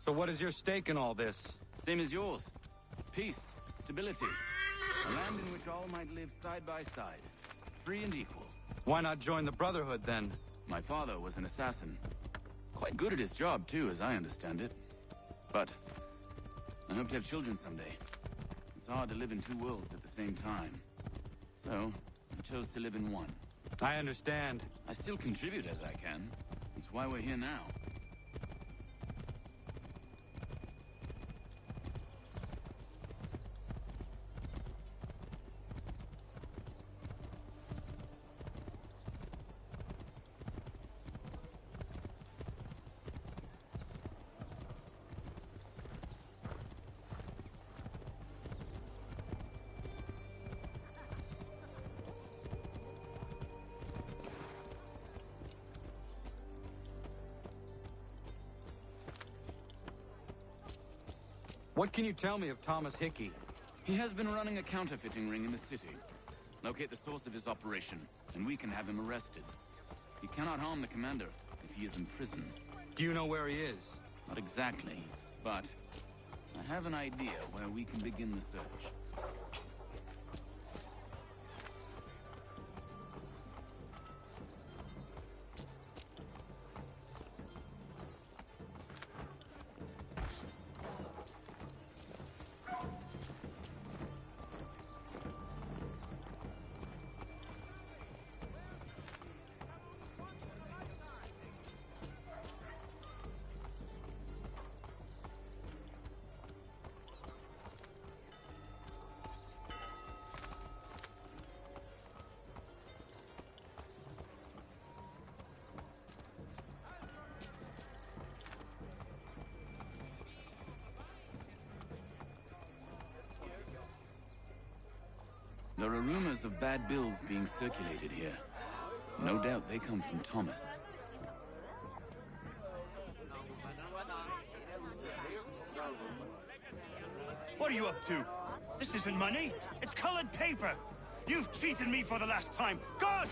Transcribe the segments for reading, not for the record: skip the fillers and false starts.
So what is your stake in all this? Same as yours. Peace, stability. A land in which all might live side by side. Free and equal. Why not join the Brotherhood, then? My father was an assassin. Quite good at his job, too, as I understand it. But I hope to have children someday. It's hard to live in two worlds at the same time. So, I chose to live in one. I understand. I still contribute as I can. That's why we're here now. What can you tell me of Thomas Hickey? He has been running a counterfeiting ring in the city. Locate the source of his operation, and we can have him arrested. He cannot harm the commander if he is in prison. Do you know where he is? Not exactly, but I have an idea where we can begin the search. There are rumors of bad bills being circulated here. No doubt they come from Thomas. What are you up to? This isn't money. It's colored paper. You've cheated me for the last time. God!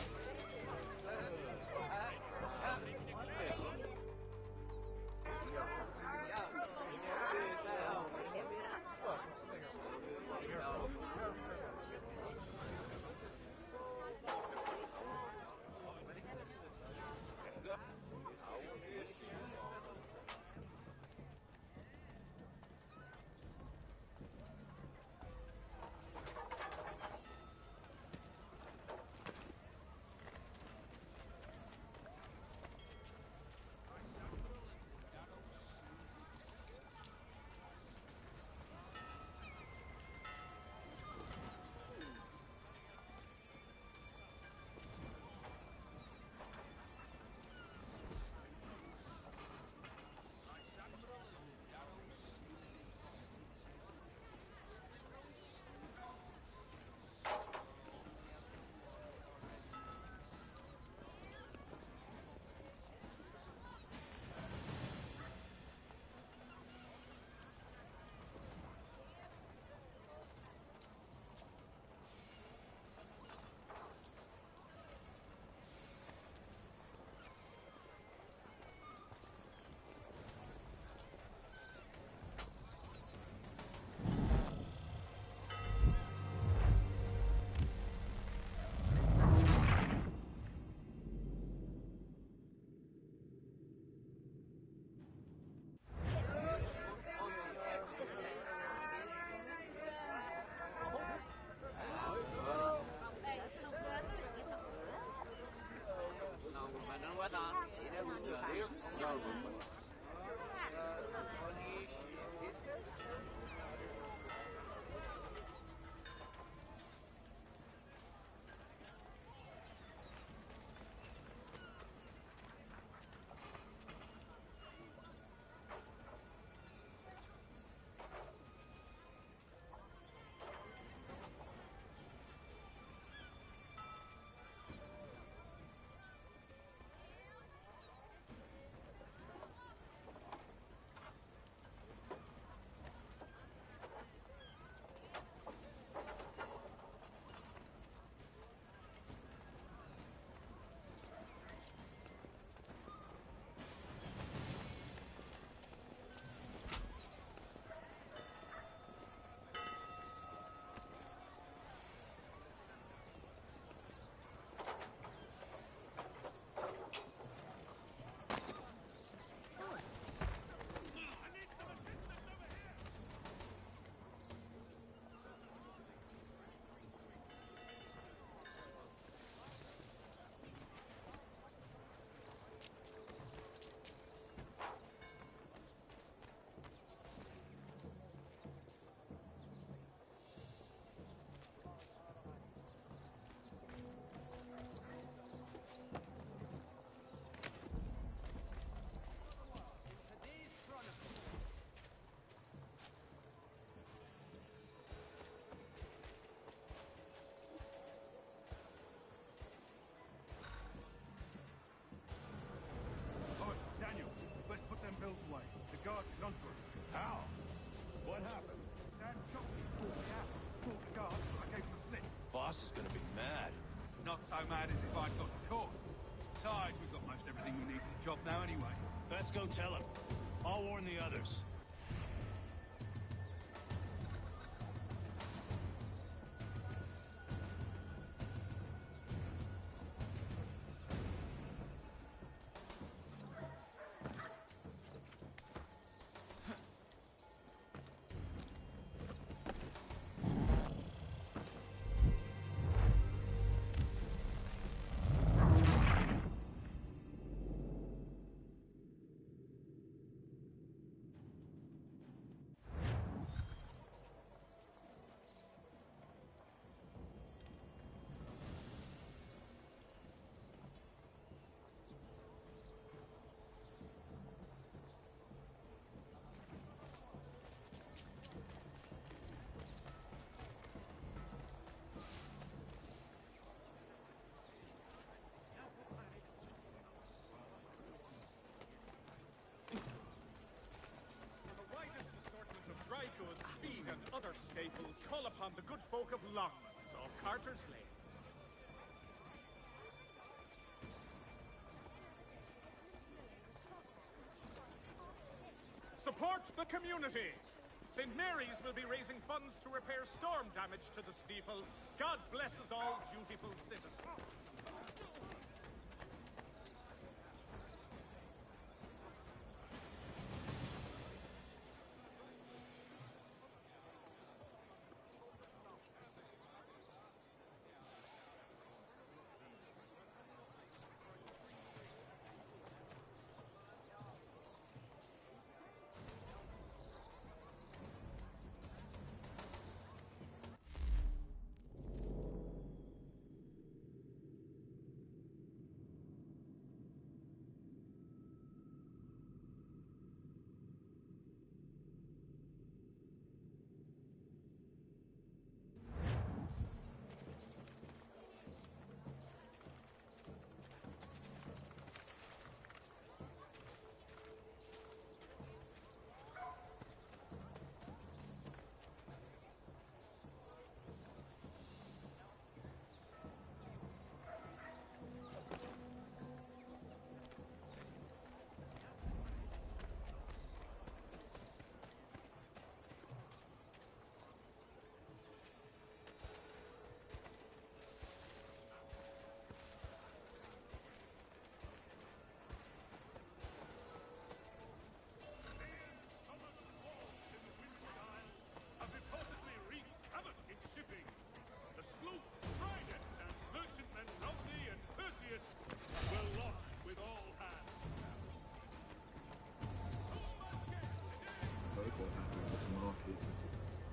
so mad as if I'd got caught. Besides, we've got most everything we need for the job now anyway. Let's go tell him. I'll warn the others. Speed and other staples call upon the good folk of Longlands off Carter's Lane. Support the community! St. Mary's will be raising funds to repair storm damage to the steeple. God blesses all dutiful citizens.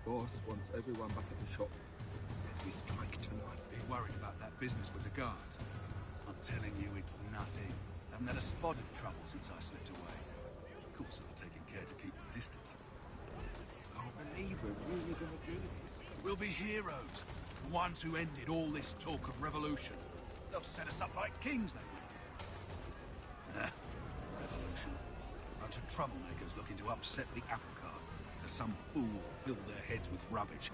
Boss wants everyone back at the shop. Says we strike tonight. Be worried about that business with the guards. I'm telling you, it's nothing. Haven't had a spot of trouble since I slipped away. Of course, I'm taking care to keep the distance. I can't believe we're really going to do this. We'll be heroes. The ones who ended all this talk of revolution. They'll set us up like kings, they will. Revolution. Bunch of troublemakers looking to upset the apple cart. As some fool filled their heads with rubbish,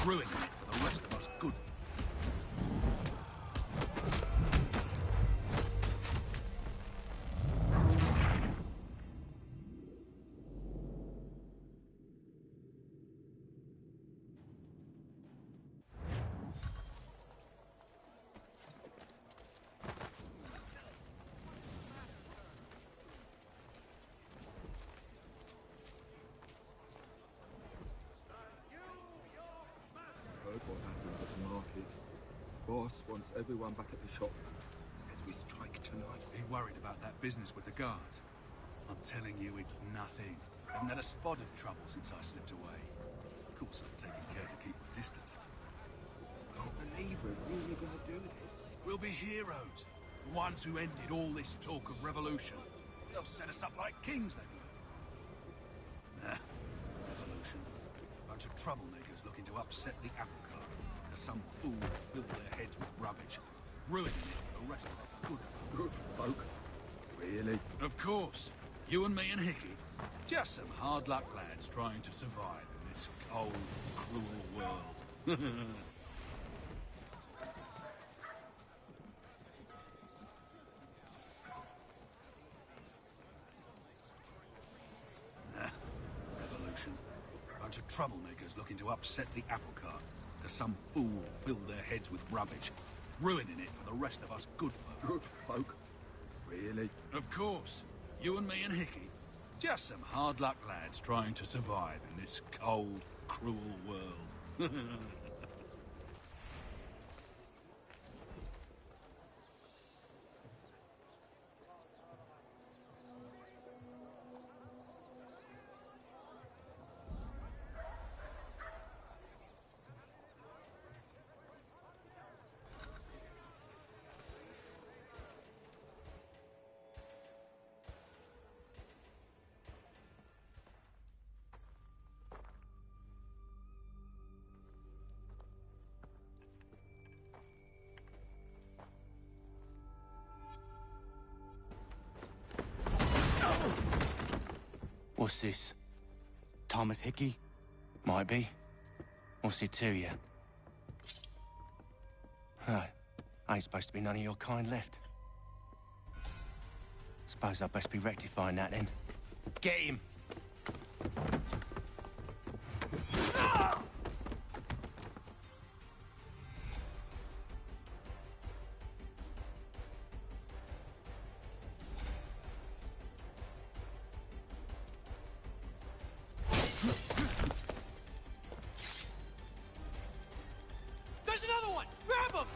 ruining it for the rest of us good. What happened at the market. Boss wants everyone back at the shop. Says we strike tonight. Be worried about that business with the guards. I'm telling you, it's nothing. Haven't had a spot of trouble since I slipped away. Of course, I'm taking care to keep the distance. I can't believe we're really going to do this. We'll be heroes. The ones who ended all this talk of revolution. They'll set us up like kings, they will. Revolution. Bunch of troublemakers looking to upset the apple cart. As some fool filled their heads with rubbish, ruining it for the rest of us good folk. Really? Of course. You and me and Hickey. Just some hard luck lads trying to survive in this cold, cruel world. Bunch of troublemakers looking to upset the apple cart. Because some fool filled their heads with rubbish, ruining it for the rest of us good folk. Good folk? Really? Of course. You and me and Hickey. Just some hard luck lads trying to survive in this cold, cruel world. What's this? Thomas Hickey? Might be. What's it to you? Right. Ain't supposed to be none of your kind left. Suppose I'd best be rectifying that then. Get him! There's another one! Grab him!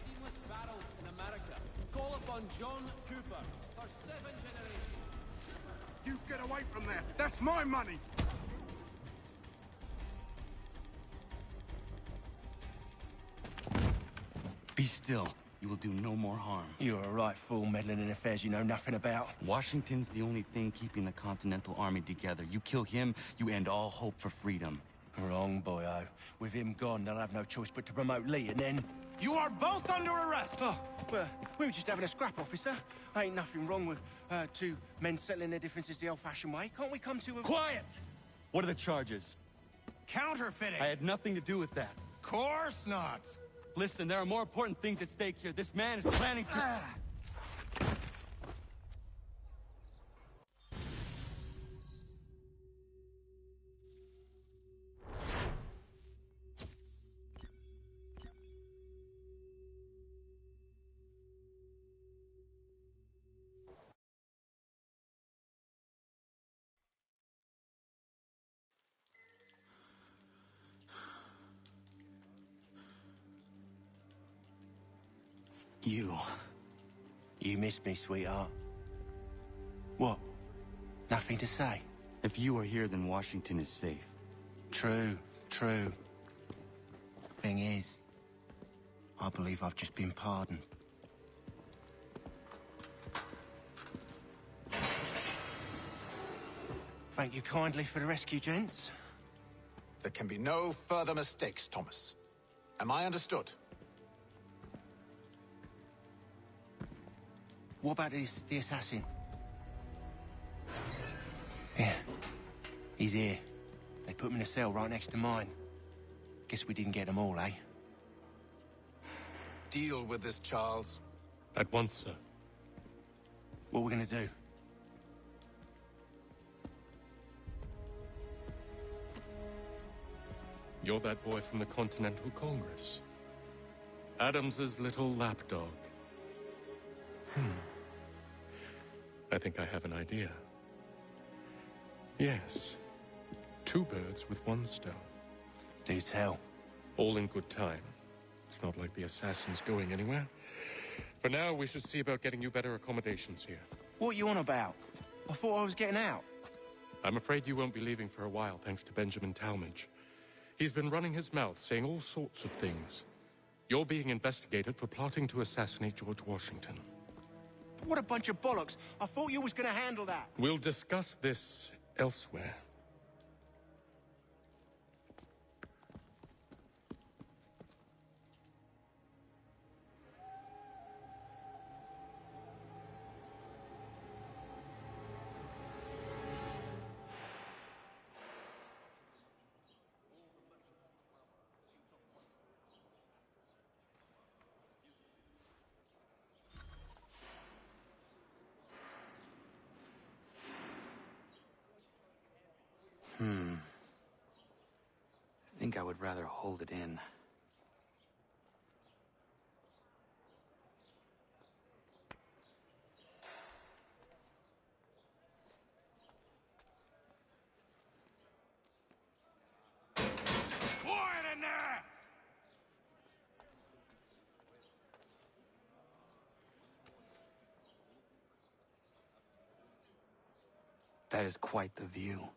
Seamless battles in America. Call upon John Cooper for 7 generations. You get away from there! That's my money! Be still. You will do no more harm. You're a right fool meddling in affairs you know nothing about. Washington's the only thing keeping the Continental Army together. You kill him, you end all hope for freedom. Wrong, boyo. With him gone, they'll have no choice but to promote Lee, and then... You are both under arrest! Oh, well, we were just having a scrap, officer. Ain't nothing wrong with two men settling their differences the old-fashioned way. Can't we come to a... Quiet! What are the charges? Counterfeiting! I had nothing to do with that. Course not! Listen, there are more important things at stake here. This man is planning to... You missed me, sweetheart. What? Nothing to say? If you are here, then Washington is safe. True. Thing is, I believe I've just been pardoned. Thank you kindly for the rescue, gents. There can be no further mistakes, Thomas. Am I understood? What about the assassin? Yeah. He's here. They put him in a cell right next to mine. Guess we didn't get them all, eh? Deal with this, Charles. At once, sir. What are we gonna do? You're that boy from the Continental Congress. Adams's little lapdog. I think I have an idea. Yes. 2 birds with 1 stone. Do tell. All in good time. It's not like the assassin's going anywhere. For now, we should see about getting you better accommodations here. What are you on about? I thought I was getting out. I'm afraid you won't be leaving for a while, thanks to Benjamin Talmadge. He's been running his mouth, saying all sorts of things. You're being investigated for plotting to assassinate George Washington. What a bunch of bollocks. I thought you was gonna handle that. We'll discuss this elsewhere. think I would rather hold it in. Quiet in there! That is quite the view.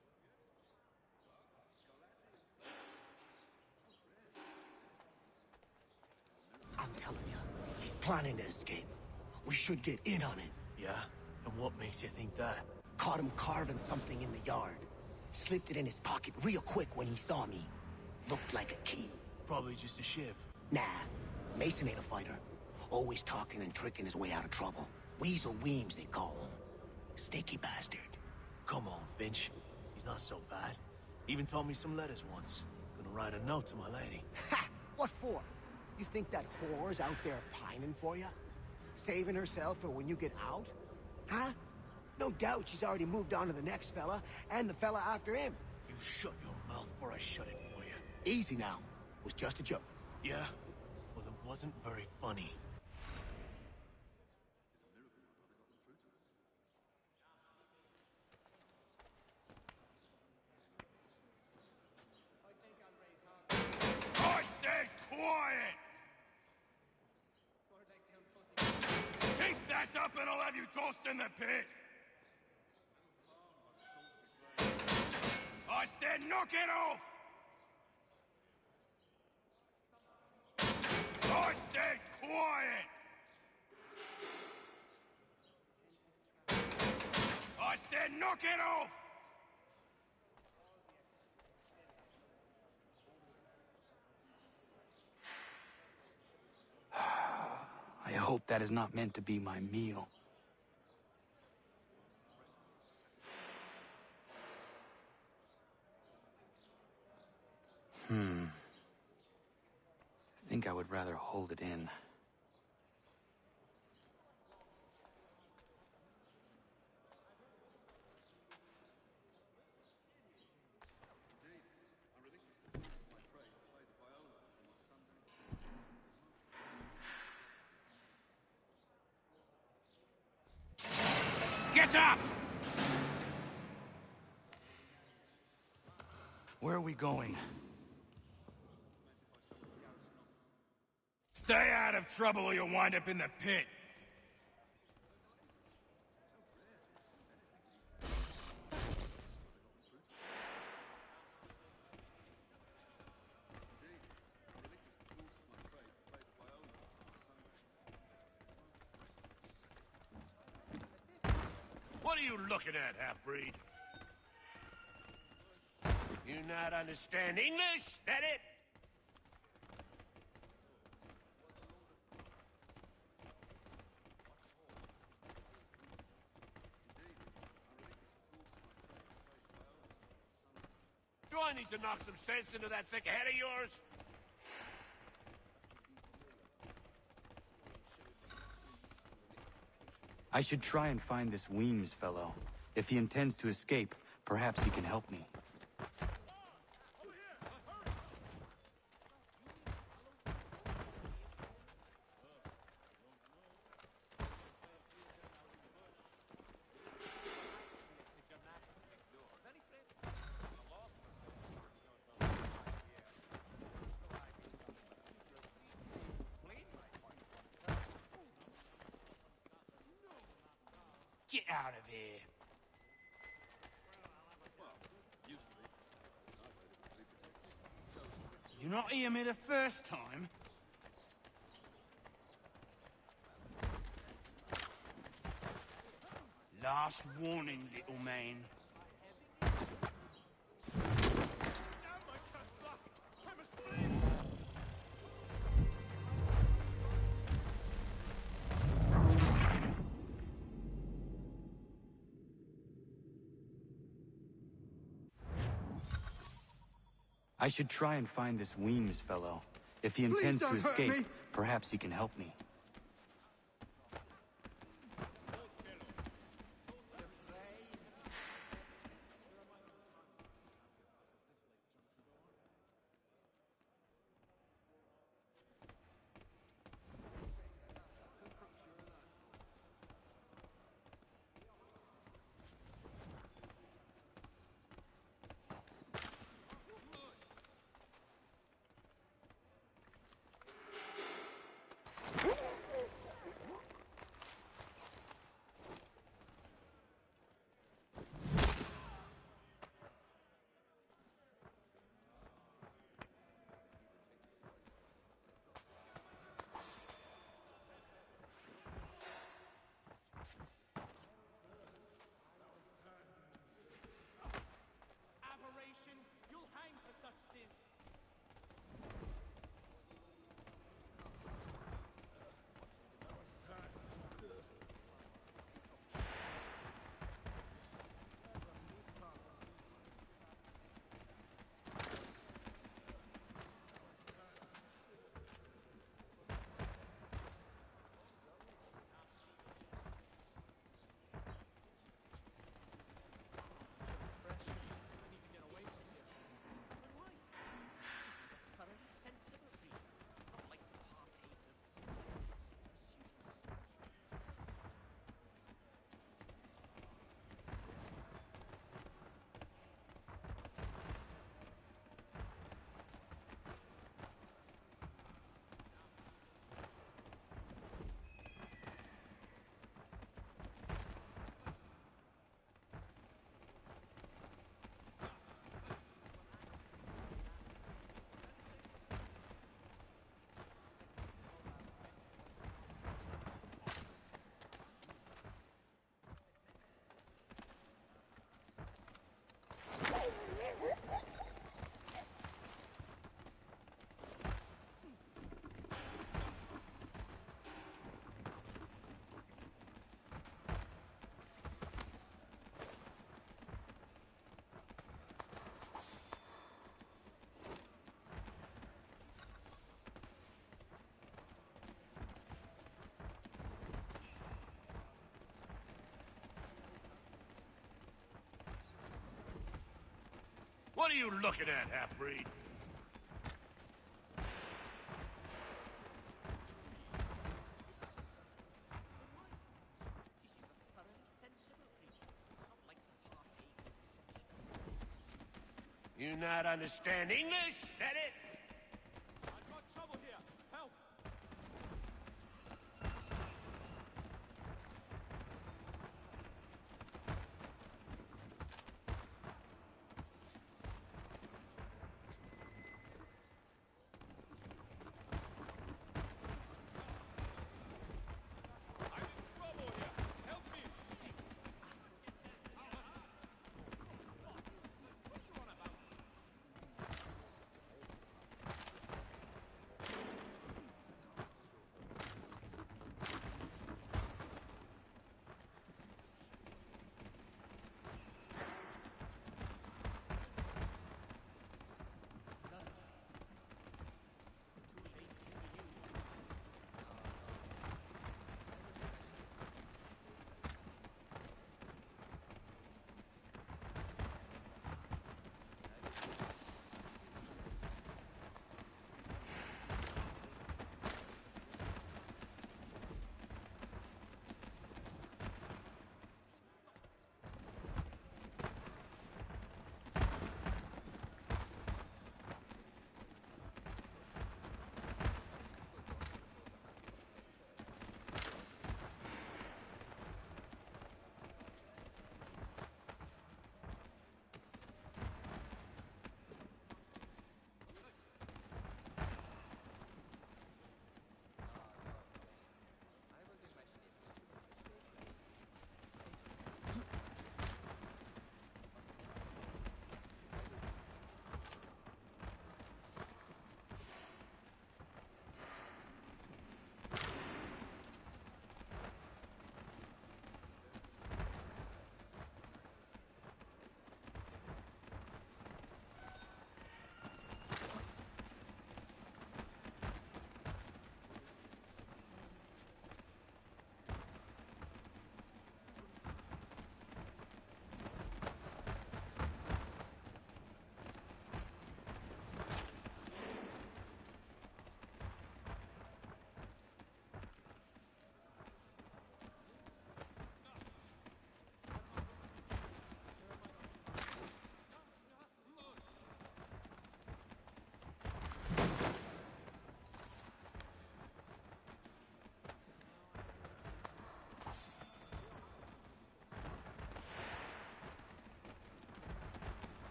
I'm telling you, he's planning to escape. We should get in on it. Yeah? And what makes you think that? Caught him carving something in the yard. Slipped it in his pocket real quick when he saw me. Looked like a key. Probably just a shiv. Nah, Mason ain't a fighter. Always talking and tricking his way out of trouble. Weasel Weems, they call him. Sticky bastard. Come on, Finch. He's not so bad. Even taught me some letters once. Gonna write a note to my lady. Ha! What for? You think that whore's out there pining for you? Saving herself for when you get out? Huh? No doubt she's already moved on to the next fella, and the fella after him. You shut your mouth before I shut it for you. Easy now. It was just a joke. Yeah? Well, it wasn't very funny. I said quiet! Keep that up and I'll have you tossed in the pit! I said knock it off! I said quiet! I said knock it off! I hope that is not meant to be my meal. I think I would rather hold it in. Get up! Where are we going? Stay out of trouble or you'll wind up in the pit. What are you looking at, half-breed? You not understand English? That it? Do I need to knock some sense into that thick head of yours? I should try and find this Weems fellow. If he intends to escape, perhaps he can help me. Get out of here. You not hear me the first time? Last warning, little man. I should try and find this Weems fellow. If he intends to escape, perhaps he can help me. What are you looking at, half-breed? You not understand English? That it? I've got trouble here. Help! I'm in trouble here. Help me!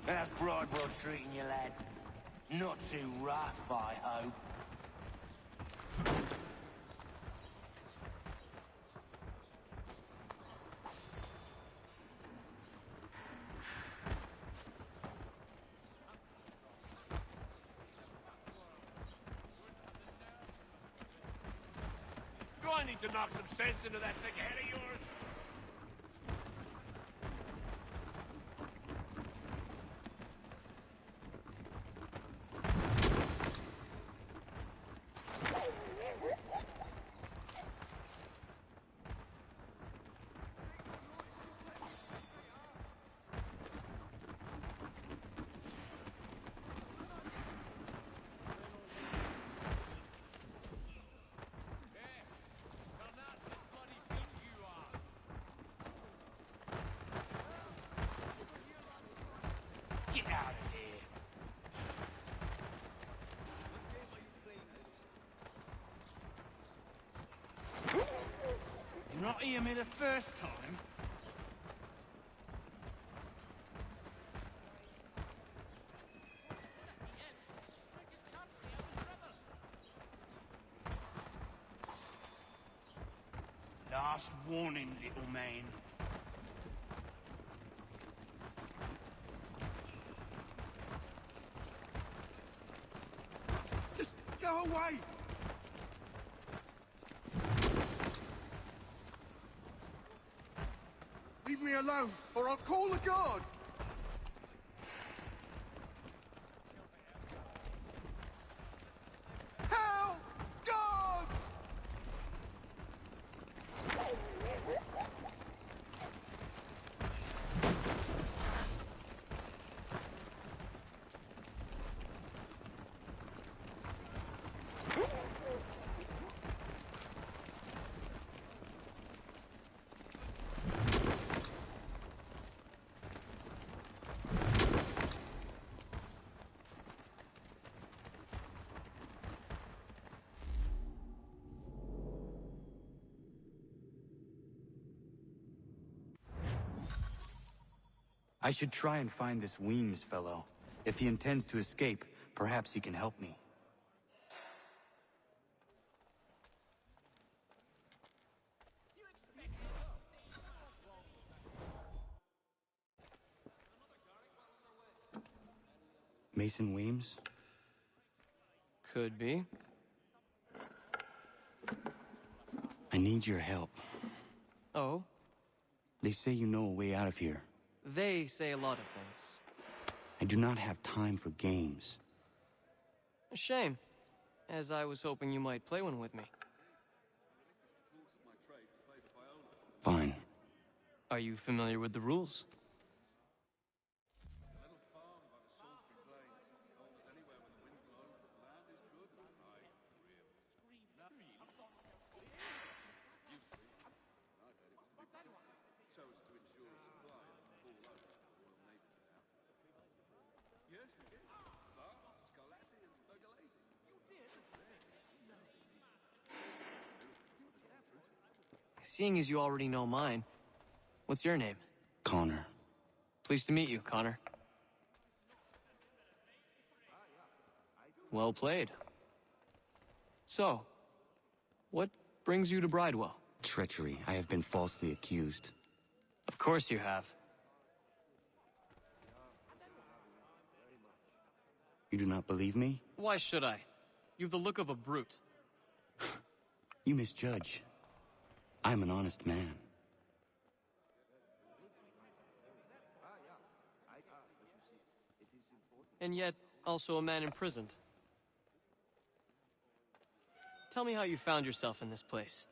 How's Bridewell treating you, lad? Not too rough, I hope. Do I need to knock some sense into that thick head of yours? Get out of here. You not hear me the first time? Last warning, little man. Just go away! Leave me alone, or I'll call the guard! Help! I should try and find this Weems fellow. If he intends to escape, perhaps he can help me. Mason Weems? Could be. I need your help. Oh? They say you know a way out of here. They say a lot of things. I do not have time for games. A shame, as I was hoping you might play one with me. Fine. Are you familiar with the rules? Seeing as you already know mine, what's your name? Connor. Pleased to meet you, Connor. Well played. So, what brings you to Bridewell? Treachery. I have been falsely accused. Of course you have. You do not believe me? Why should I? You've the look of a brute. You misjudge. I'm an honest man. And yet, also a man imprisoned. Tell me how you found yourself in this place.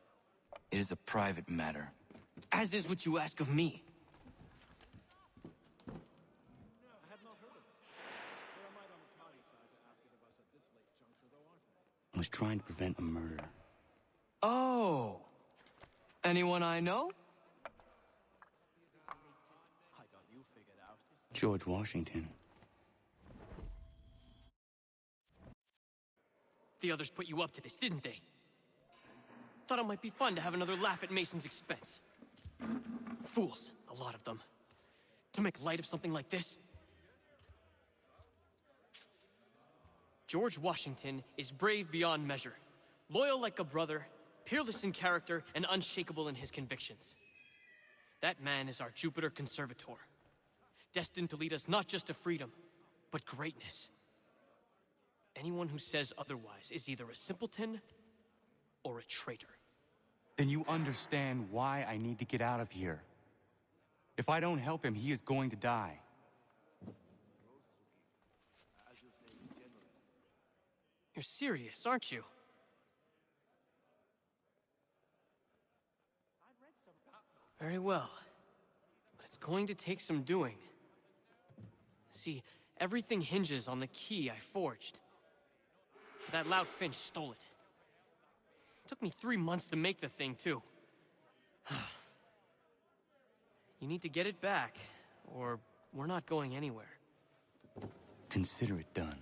It is a private matter. As is what you ask of me. I was trying to prevent a murder. Oh! Anyone I know? George Washington. The others put you up to this, didn't they? Thought it might be fun to have another laugh at Mason's expense. Fools, a lot of them. To make light of something like this. George Washington is brave beyond measure, loyal like a brother, peerless in character, and unshakable in his convictions. That man is our Jupiter Conservator, destined to lead us not just to freedom, but greatness. Anyone who says otherwise is either a simpleton or a traitor. Then you understand why I need to get out of here. If I don't help him, he is going to die. You're serious, aren't you? Very well. But it's going to take some doing. See, everything hinges on the key I forged. That loud Finch stole it. Took me 3 months to make the thing, too. You need to get it back, or we're not going anywhere. Consider it done.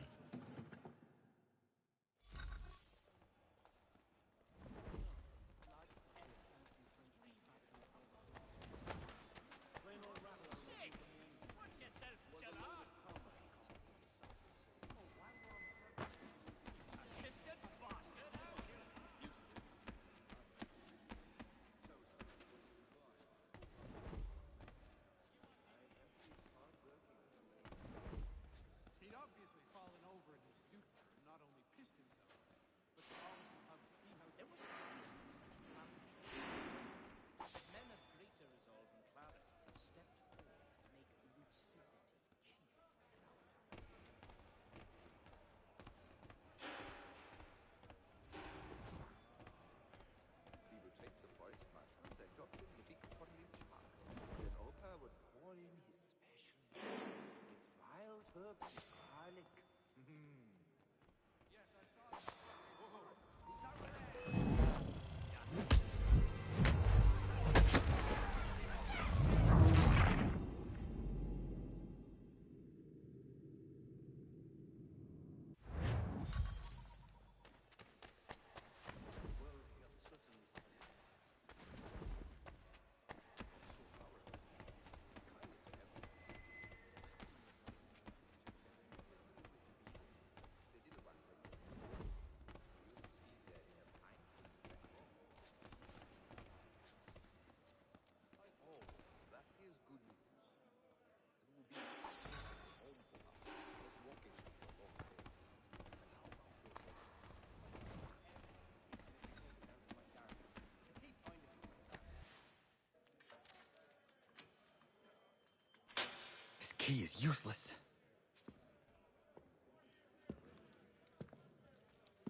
Key is useless.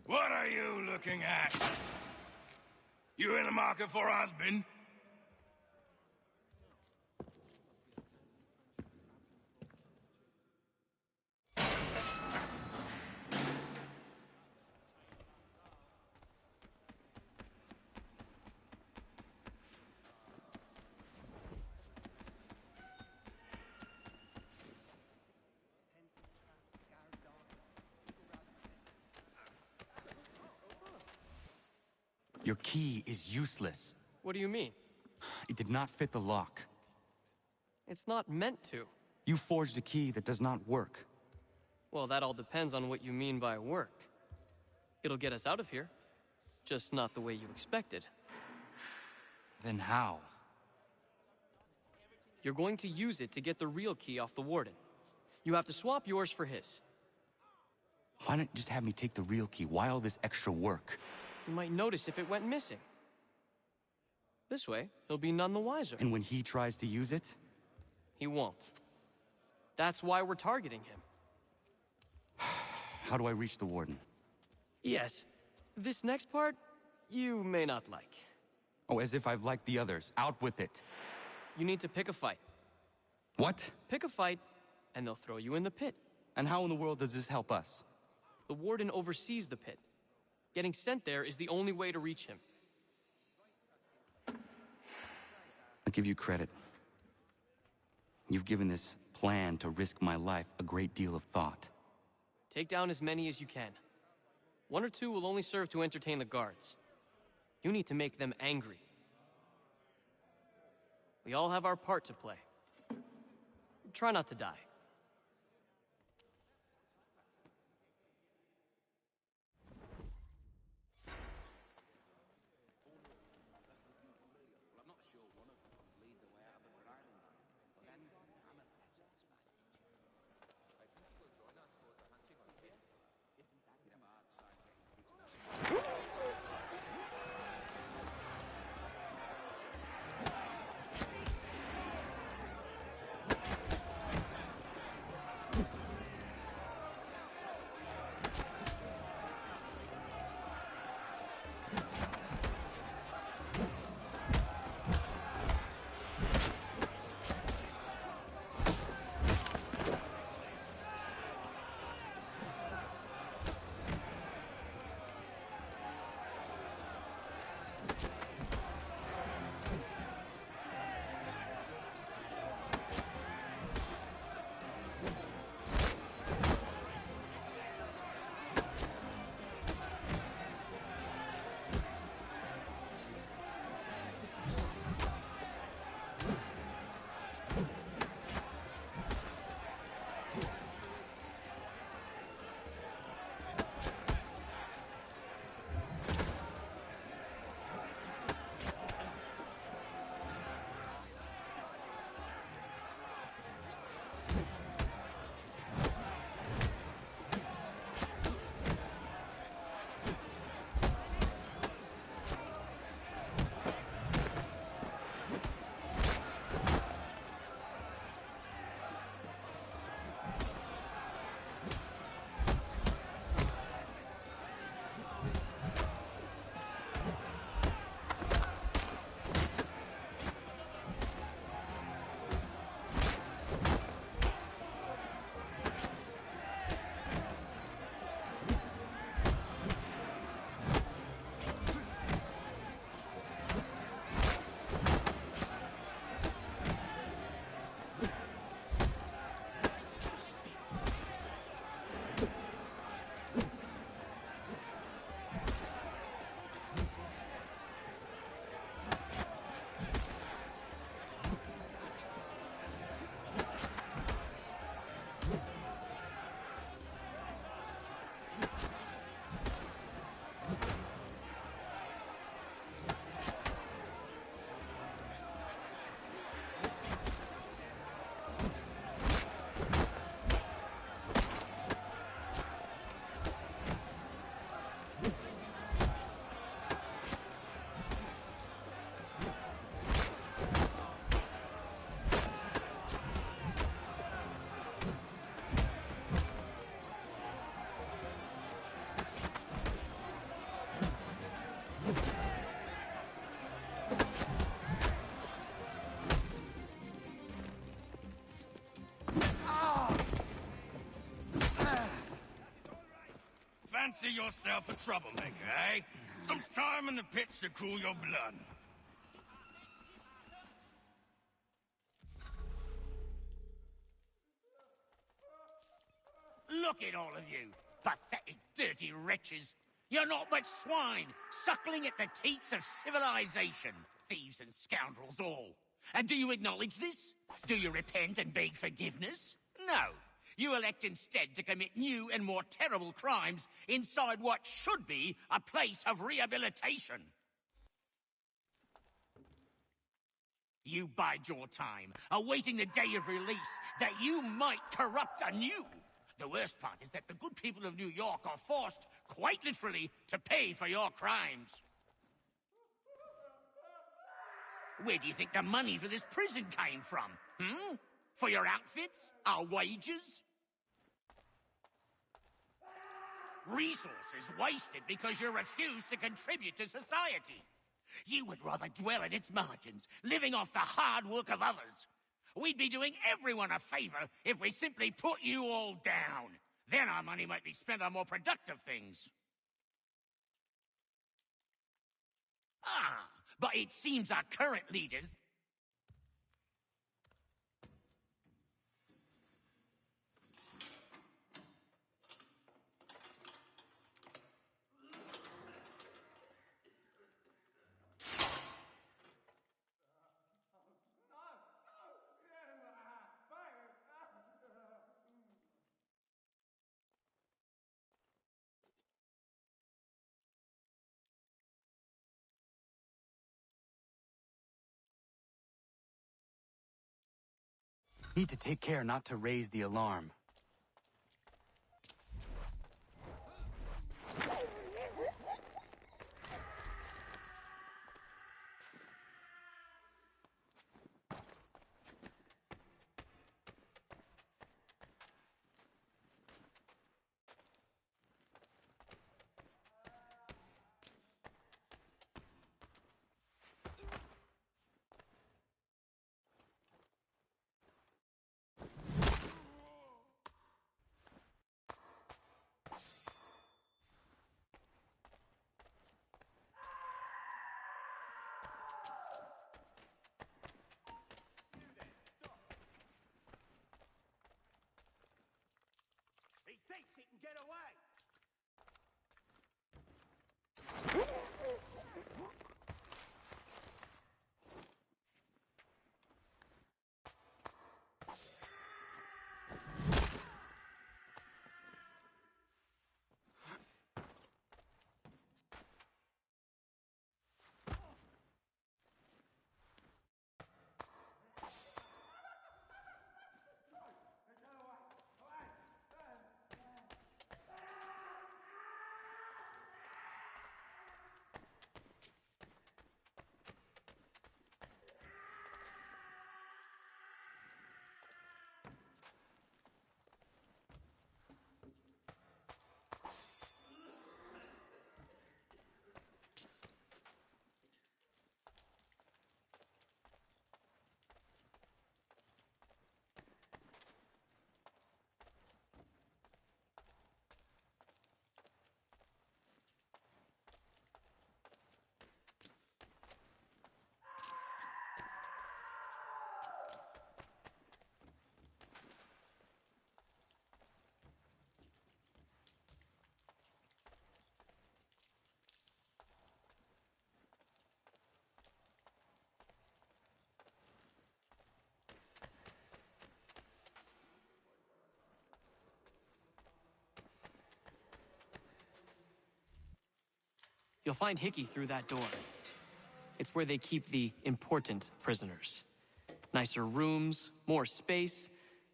What are you looking at? You in the market for a husband? Your key is useless. What do you mean? It did not fit the lock. It's not meant to. You forged a key that does not work. Well, that all depends on what you mean by work. It'll get us out of here. Just not the way you expected. Then how? You're going to use it to get the real key off the Warden. You have to swap yours for his. Why not just have me take the real key? Why all this extra work? You might notice if it went missing. This way, he'll be none the wiser. And when he tries to use it? He won't. That's why we're targeting him. How do I reach the Warden? Yes. This next part, you may not like. Oh, as if I've liked the others. Out with it. You need to pick a fight. What? Pick a fight, and they'll throw you in the pit. And how in the world does this help us? The Warden oversees the pit. Getting sent there is the only way to reach him. I'll give you credit. You've given this plan to risk my life a great deal of thought. Take down as many as you can. 1 or 2 will only serve to entertain the guards. You need to make them angry. We all have our part to play. Try not to die. fancy yourself a troublemaker, eh? Some time in the pit should cool your blood. Look at all of you, pathetic, dirty wretches. You're not but swine, suckling at the teats of civilization. Thieves and scoundrels all. And do you acknowledge this? Do you repent and beg forgiveness? No. You elect instead to commit new and more terrible crimes inside what should be a place of rehabilitation. You bide your time, awaiting the day of release that you might corrupt anew. The worst part is that the good people of New York are forced, quite literally, to pay for your crimes. Where do you think the money for this prison came from? For your outfits? Our wages? Resources wasted because you refuse to contribute to society. You would rather dwell at its margins, living off the hard work of others. We'd be doing everyone a favor if we simply put you all down. Then our money might be spent on more productive things. But it seems our current leaders... Need to take care not to raise the alarm. He thinks he can get away! You'll find Hickey through that door. It's where they keep the important prisoners. Nicer rooms, more space,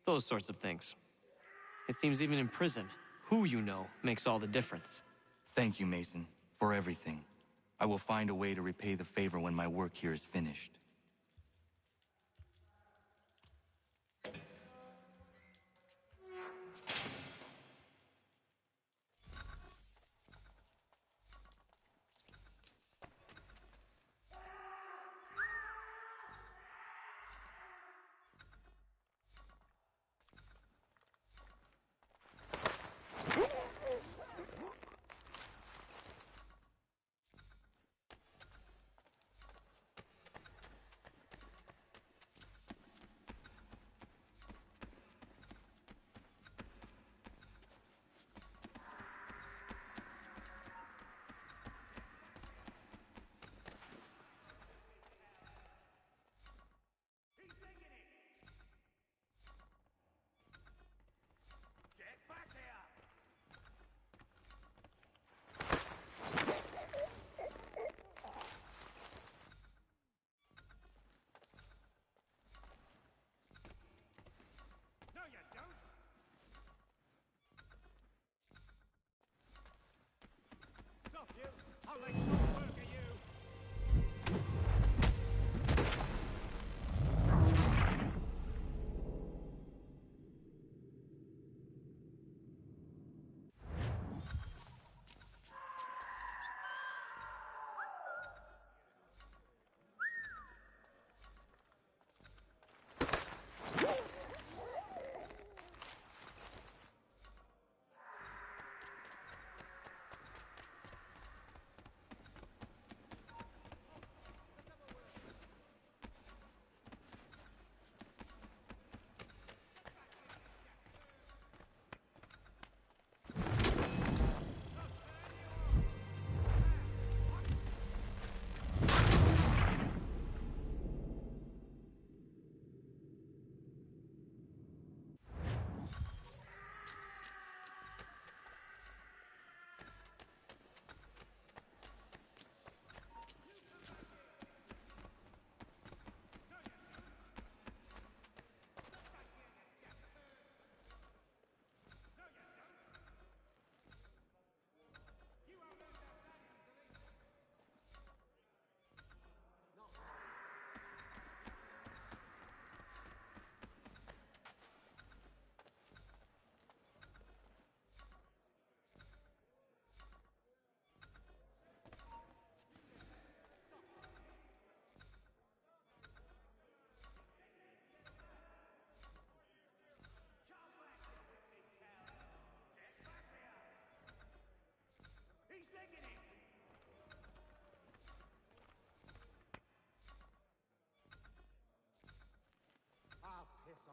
those sorts of things. It seems even in prison, who you know makes all the difference. Thank you, Mason, for everything. I will find a way to repay the favor when my work here is finished.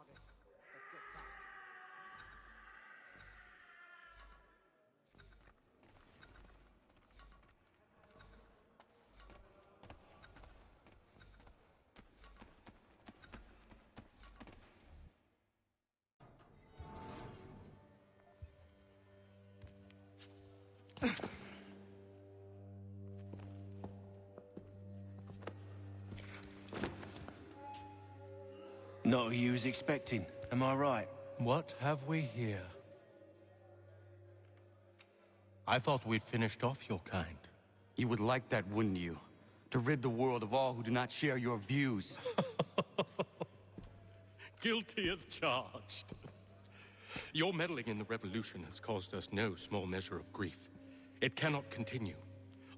Okay, let's get back. Not who you was expecting, am I right? What have we here? I thought we'd finished off your kind. You would like that, wouldn't you? To rid the world of all who do not share your views. Guilty as charged. Your meddling in the revolution has caused us no small measure of grief. It cannot continue.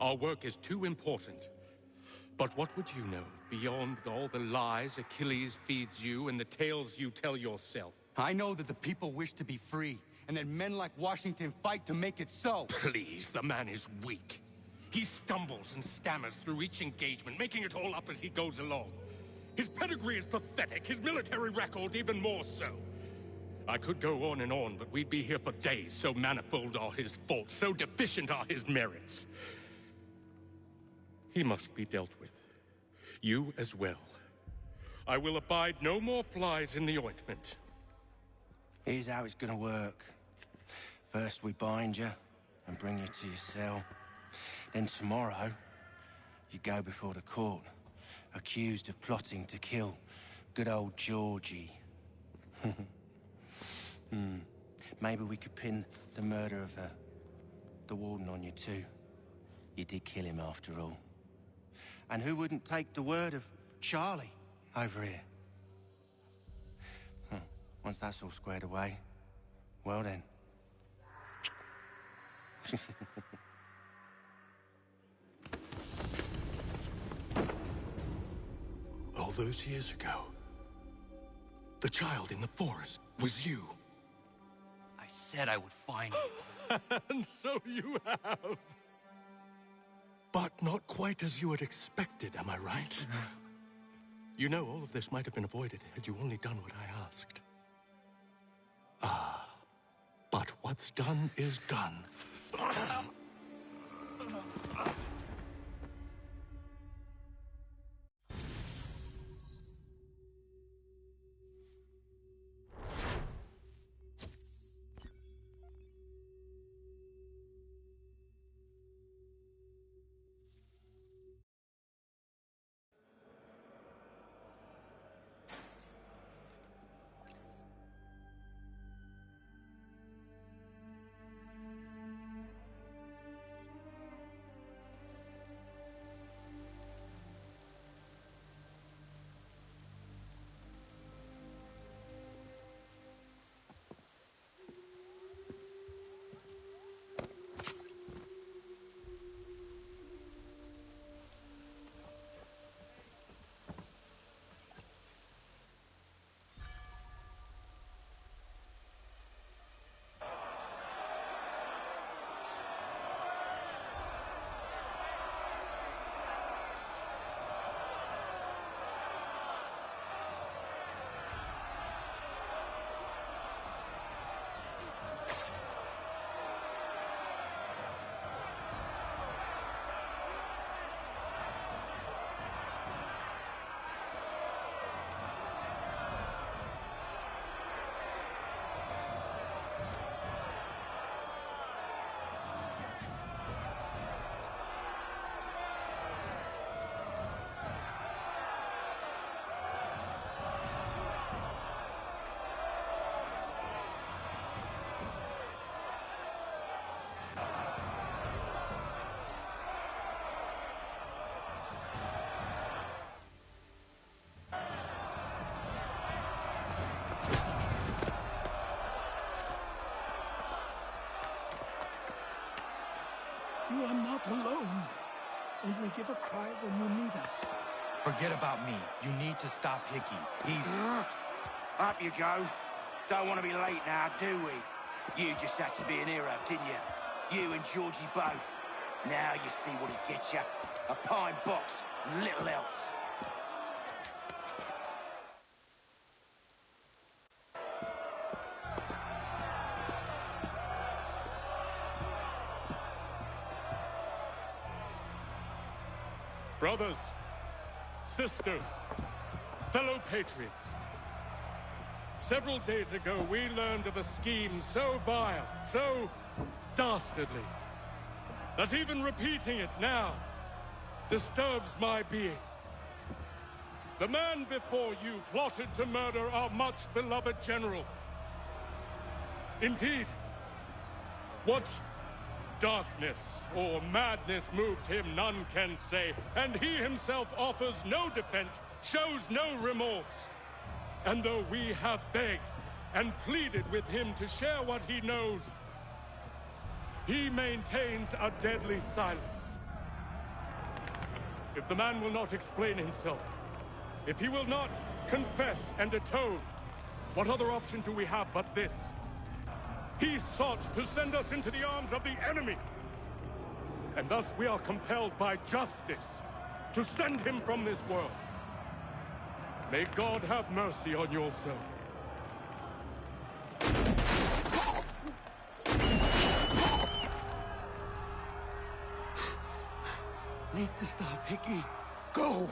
Our work is too important. But what would you know beyond all the lies Achilles feeds you and the tales you tell yourself? I know that the people wish to be free, and that men like Washington fight to make it so. Please, the man is weak. He stumbles and stammers through each engagement, making it all up as he goes along. His pedigree is pathetic, his military record even more so. I could go on and on, but we'd be here for days, so manifold are his faults, so deficient are his merits. He must be dealt with. You as well. I will abide no more flies in the ointment. Here's how it's gonna work. First we bind you and bring you to your cell. Then tomorrow, you go before the court, accused of plotting to kill good old Georgie. Maybe we could pin the murder of the warden on you too. You did kill him after all. And who wouldn't take the word of Charlie over here? Once that's all squared away, well then. All those years ago, the child in the forest was you. I said I would find you. And so you have. But not quite as you had expected, am I right? You know, all of this might have been avoided had you only done what I asked. Ah, but what's done is done. You are not alone. Only give a cry when you need us. Forget about me. You need to stop Hickey. He's... Up you go. Don't want to be late now, do we? You just had to be an hero, didn't you? You and Georgie both. Now you see what it gets you. A pine box and little else. Brothers, sisters, fellow patriots. Several days ago, we learned of a scheme so vile, so dastardly, that even repeating it now disturbs my being. The man before you plotted to murder our much-beloved general. Indeed, what darkness or madness moved him, none can say, and he himself offers no defense, shows no remorse. And though we have begged and pleaded with him to share what he knows, he maintains a deadly silence. If the man will not explain himself, if he will not confess and atone, what other option do we have but this? He sought to send us into the arms of the enemy. And thus we are compelled by justice to send him from this world. May God have mercy on your soul. Need to stop, Hickey. Go!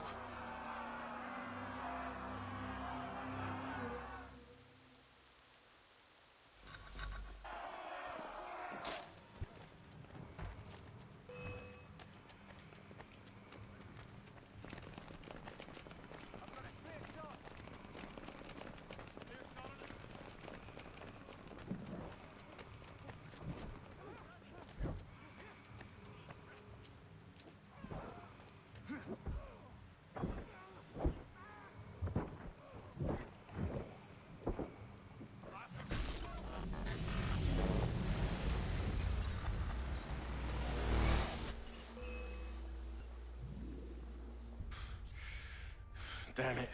Damn it.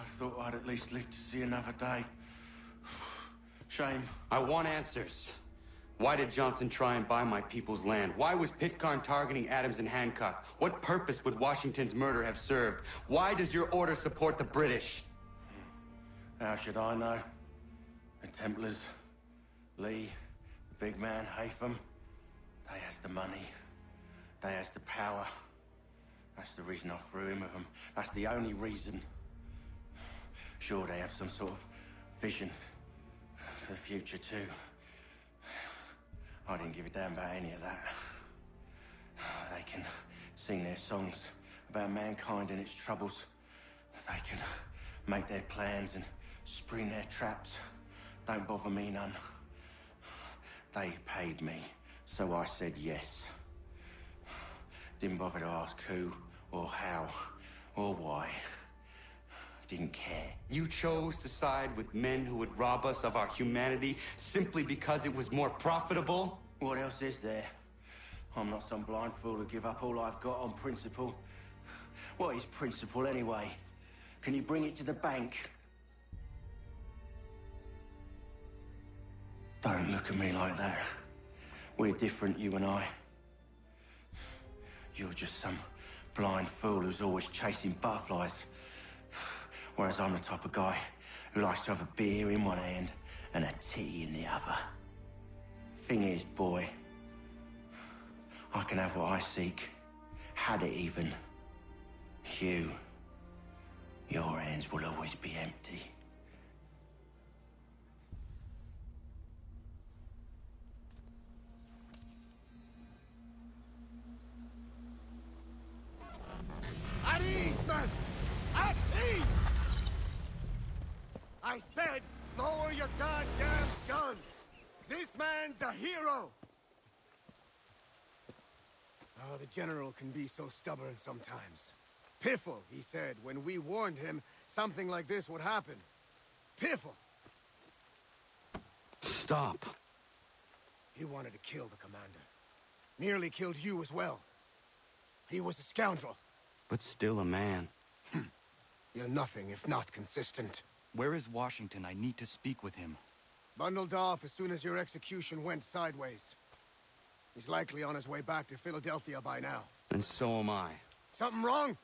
I thought I'd at least live to see another day. Shame. I want answers. Why did Johnson try and buy my people's land? Why was Pitcairn targeting Adams and Hancock? What purpose would Washington's murder have served? Why does your order support the British? How should I know? The Templars, Lee, the big man, Haytham, they has the money. They has the power. That's the reason I threw in with them. That's the only reason. Sure, they have some sort of vision for the future, too. I didn't give a damn about any of that. They can sing their songs about mankind and its troubles. They can make their plans and spring their traps. Don't bother me none. They paid me, so I said yes. Didn't bother to ask who, or how, or why. Didn't care. You chose to side with men who would rob us of our humanity simply because it was more profitable? What else is there? I'm not some blind fool to give up all I've got on principle. What is principle anyway? Can you bring it to the bank? Don't look at me like that. We're different, you and I. You're just some blind fool who's always chasing butterflies. Whereas I'm the type of guy who likes to have a beer in one hand and a titty in the other. Thing is, boy, I can have what I seek. Had it even. Your hands will always be empty. At ease, men! At ease! I said, lower your goddamn gun! This man's a hero! Oh, the General can be so stubborn sometimes. Piffle, he said, when we warned him something like this would happen. Piffle! Stop. He wanted to kill the commander. Nearly killed you as well. He was a scoundrel. But still a man. You're nothing if not consistent. Where is Washington? I need to speak with him. Bundled off as soon as your execution went sideways. He's likely on his way back to Philadelphia by now. And so am I. Something wrong?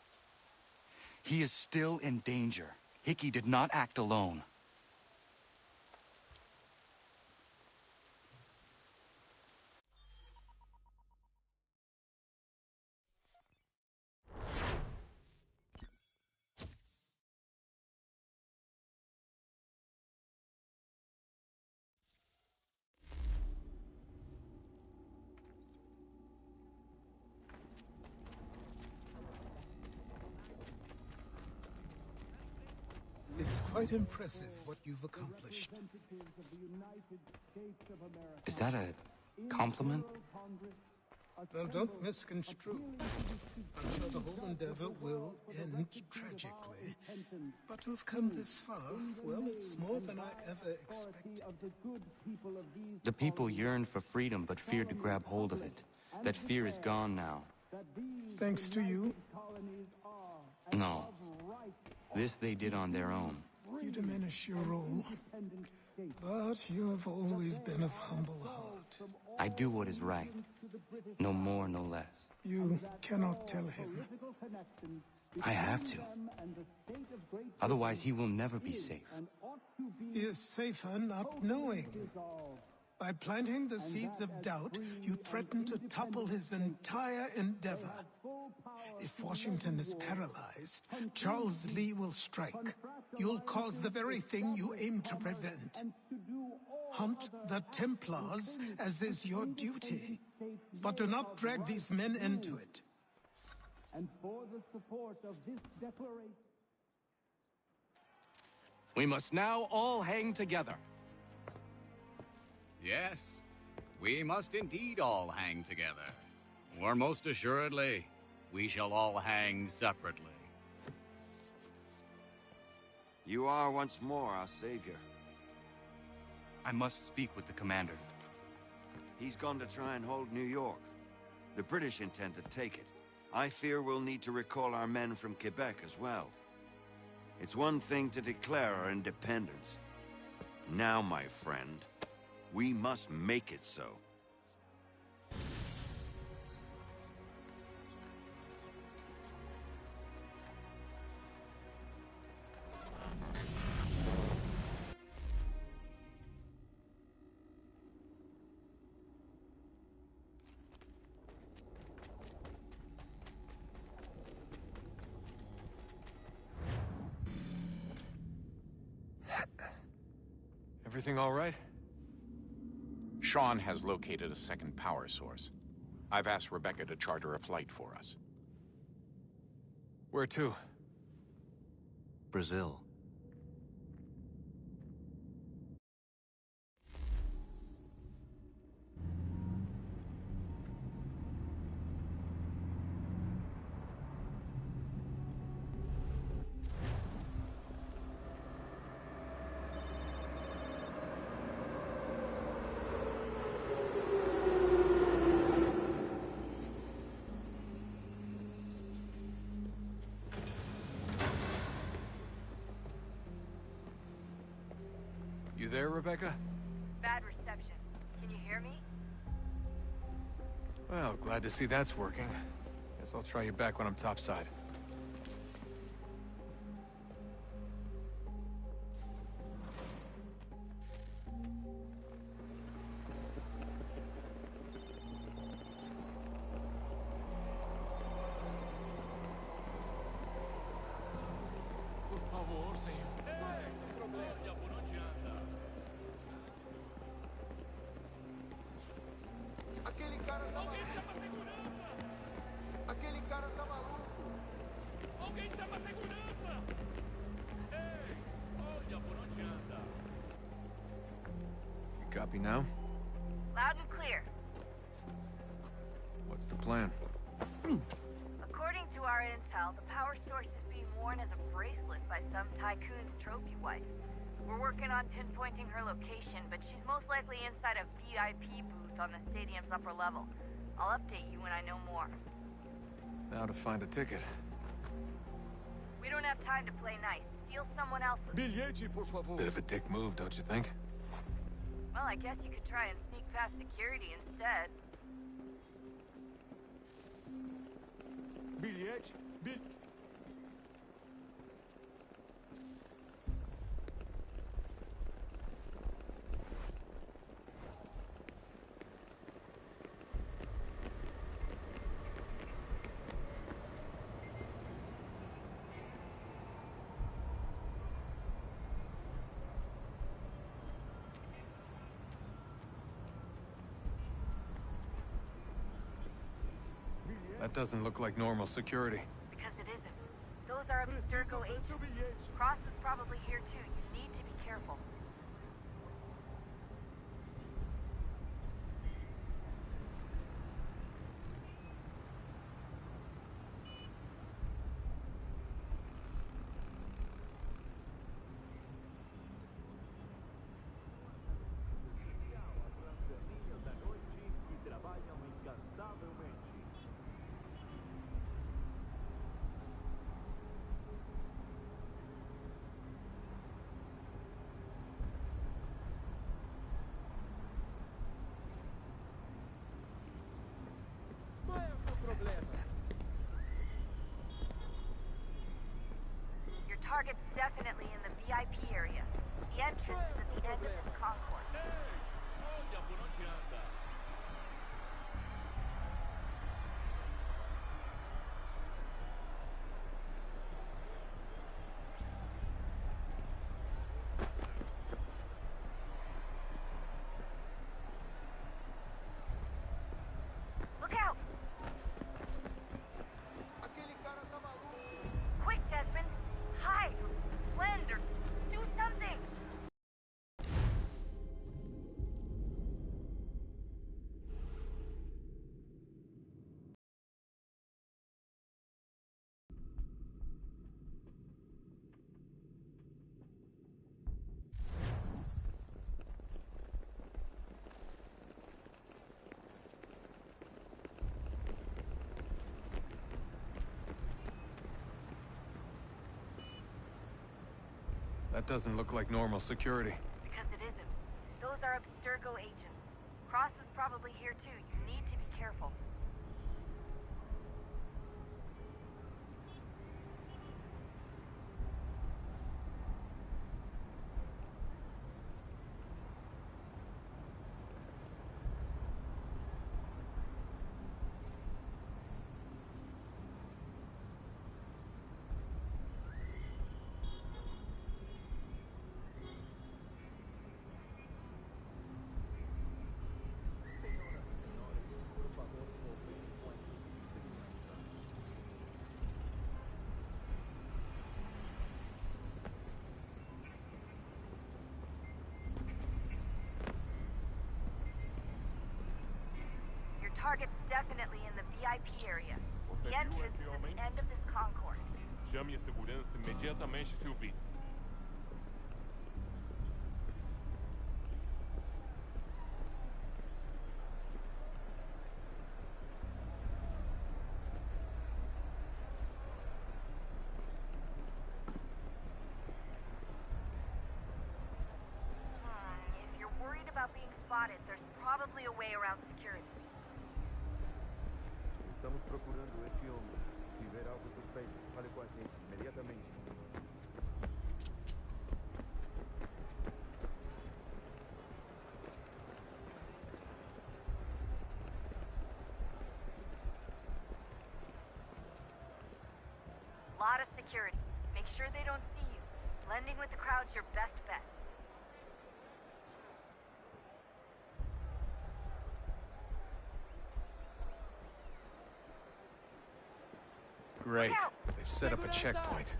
He is still in danger. Hickey did not act alone. It's quite impressive what you've accomplished. Is that a compliment? Now, don't misconstrue. I'm sure the whole endeavor will end tragically. But to have come this far, well, it's more than I ever expected. The people yearned for freedom but feared to grab hold of it. That fear is gone now. Thanks to you? No. This they did on their own. You diminish your role. But you have always been of humble heart. I do what is right. No more, no less. You cannot tell him. I have to. Otherwise, he will never be safe. He is safer not knowing. By planting the seeds of doubt, you threaten to topple his entire endeavor. If Washington is paralyzed, Charles Lee will strike. You'll cause the very thing you aim to prevent. Hunt the Templars, as is your duty. But do not drag these men into it. And for the support of this declaration... We must now all hang together. Yes, we must indeed all hang together. Or most assuredly, we shall all hang separately. You are once more our savior. I must speak with the commander. He's gone to try and hold New York. The British intend to take it. I fear we'll need to recall our men from Quebec as well. It's one thing to declare our independence. Now, my friend, we must make it so. Everything all right? Sean has located a second power source. I've asked Rebecca to charter a flight for us. Where to? Brazil. You there, Rebecca? Bad reception. Can you hear me? Well, glad to see that's working. Guess I'll try you back when I'm topside. Por favor, senhor. Aquele cara tá maluco. Aquele cara tá maluco. Alguém chama a segurança! Ei, olha por onde anda. You copy now? Loud and clear. What's the plan? According to our intel, the power source is being worn as a bracelet by some tycoon's trophy wife. We're working on pinpointing her location, but she's most likely inside a VIP booth on the stadium's upper level. I'll update you when I know more. Now to find a ticket. We don't have time to play nice. Steal someone else's. Bilhete, por favor. Bit of a dick move, don't you think? Well, I guess you could try and sneak past security instead. Bilhete? That doesn't look like normal security. Because it isn't. Those are Abstergo agents. Cross is probably here too. You need to be careful. Your target's definitely in the VIP area. The entrance is at the end of this concourse. Look out! Quick, Desmond! Hide! Blend or do something! That doesn't look like normal security. Because it isn't. Those are Abstergo agents. Cross is probably here too. You need to be careful. Target's definitely in the VIP area. The entrance is at the end of this concourse. Chame a segurança imediatamente se ouvir. If you're worried about being spotted, there's probably a way around security. Estamos procurando esse homem. Se ver algo suspeito, fale com a gente imediatamente. Lot of security. Make sure they don't see you. Blending with the crowd's your best bet. Great. They've set up a checkpoint.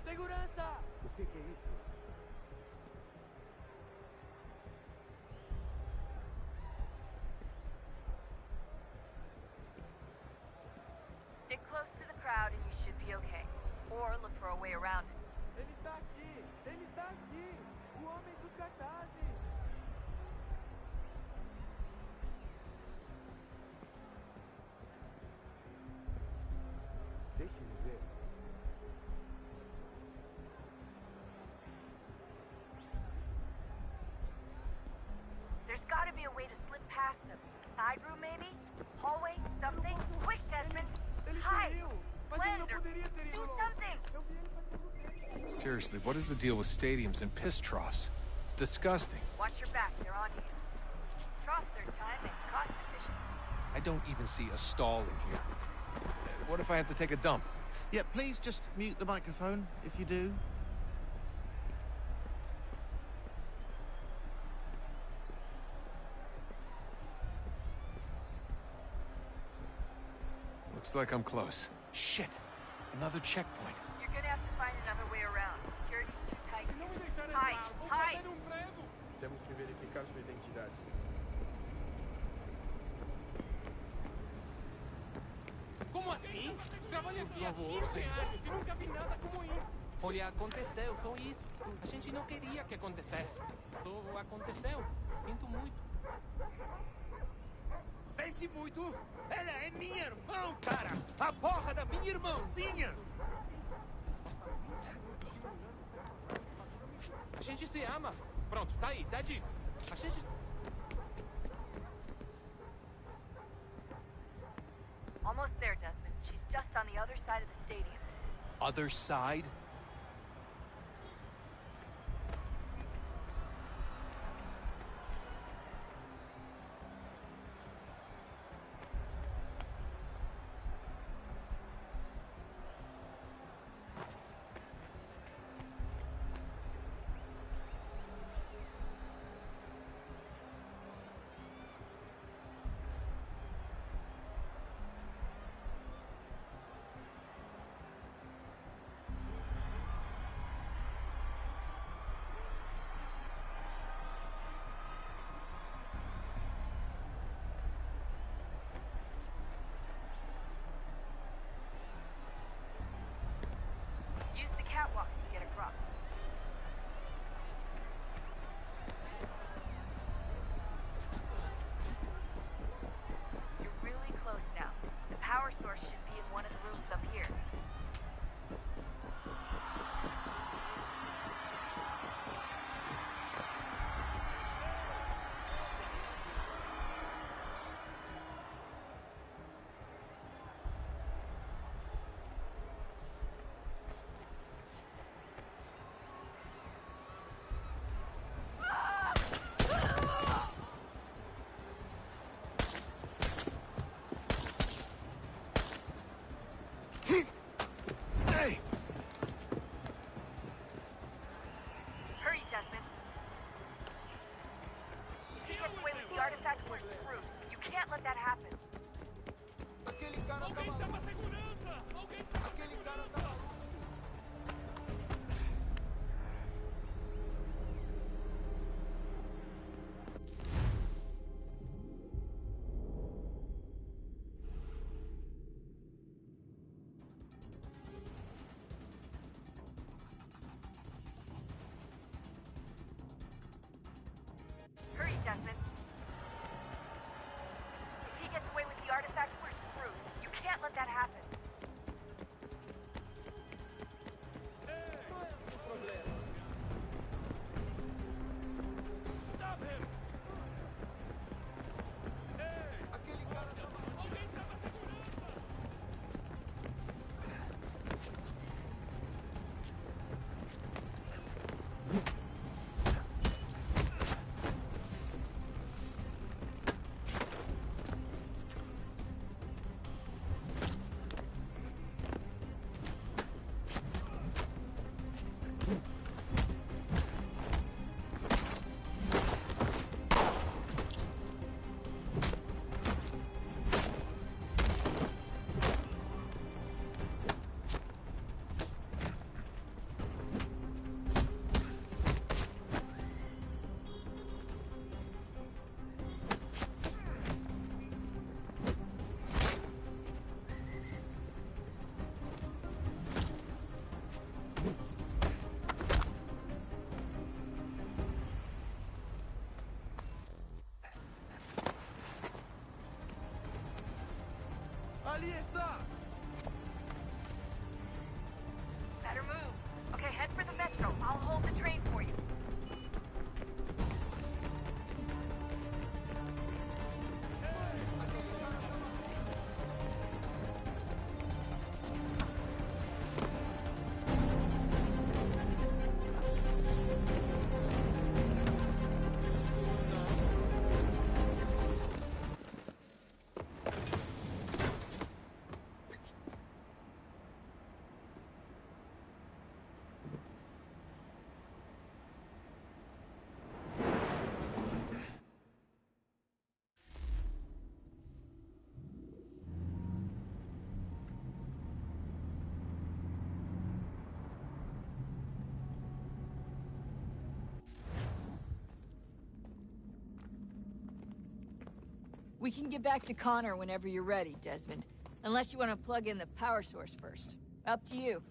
Stick close to the crowd and you should be okay. Or look for a way around it. Ele está aqui! Ele está aqui! O homem dos cartazes! Deixe-me ver. There's gotta be a way to slip past them. A side room maybe? Hallway? Something? Quick, Desmond! Hide! Blend or do something! Seriously, what is the deal with stadiums and piss troughs? It's disgusting. Watch your back, they're on you. Troughs are time and cost efficient. I don't even see a stall in here. What if I have to take a dump? Yeah, please just mute the microphone if you do. Looks like I'm close. Shit! Another checkpoint. You're gonna have to find another por favor, senhor. Eu nunca vi nada como isso. Olha, aconteceu, só isso. A gente não queria que acontecesse. Só aconteceu. Sinto muito. Sente muito? Ela é minha irmã, cara! A porra da minha irmãzinha! A gente se ama. Pronto, tá aí, tá dito. A gente... Almost there, Desmond. She's just on the other side of the stadium. Other side? Use the catwalks to get across. You're really close now. The power source should be in one of the rooms up here. Hey! Hurry, Desmond. If he gets away with the artifact, we're screwed. You can't let that happen. Alguém chama a segurança! Alguém chama a segurança! Hurry, Desmond. If he gets away with the artifact, we're screwed. You can't let that happen. Stop him! Alguém chama a segurança! Ali está! Better move. Okay, head for the metro. I'll hold the train for you. We can get back to Connor whenever you're ready, Desmond. Unless you want to plug in the power source first. Up to you.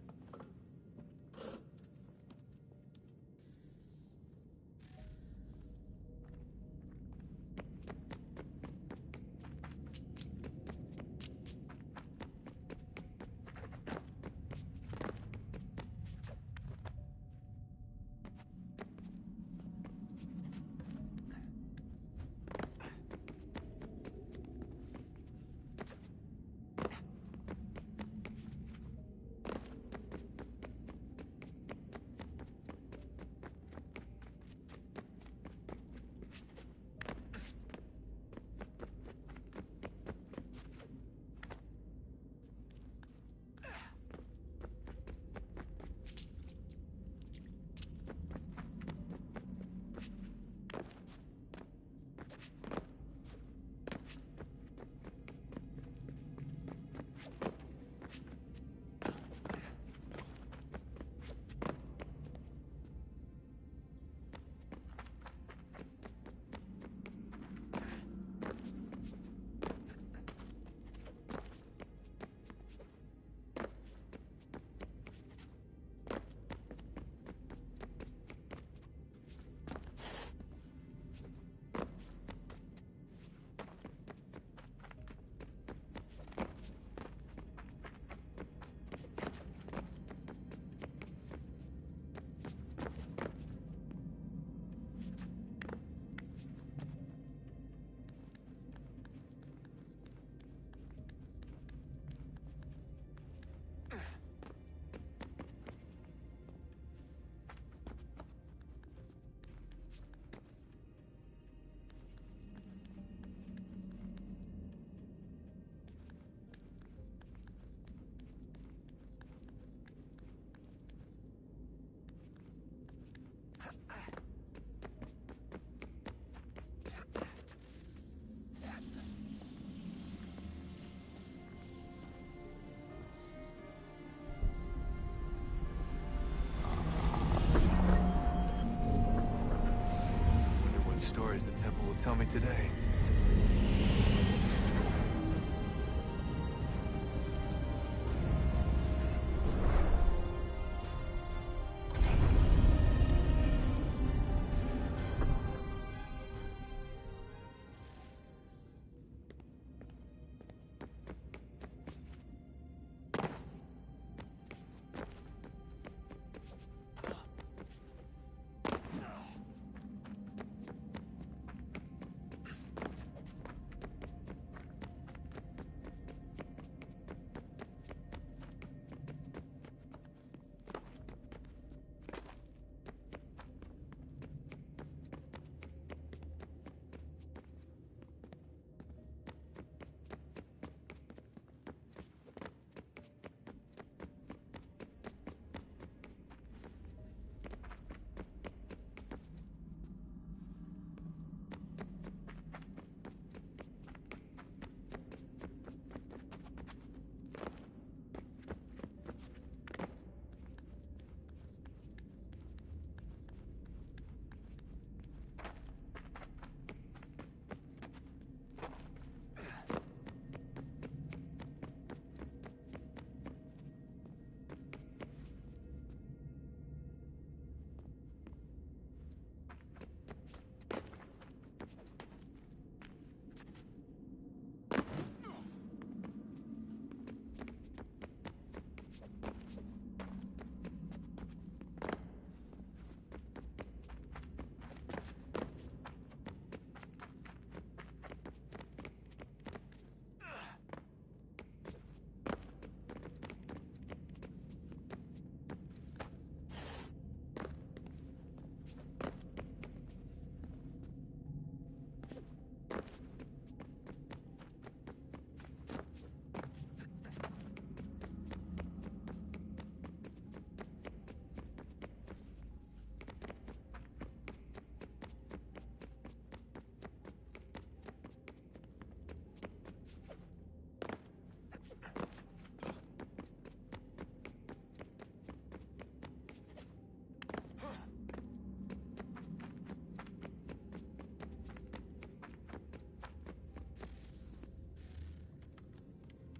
Stories the temple will tell me today.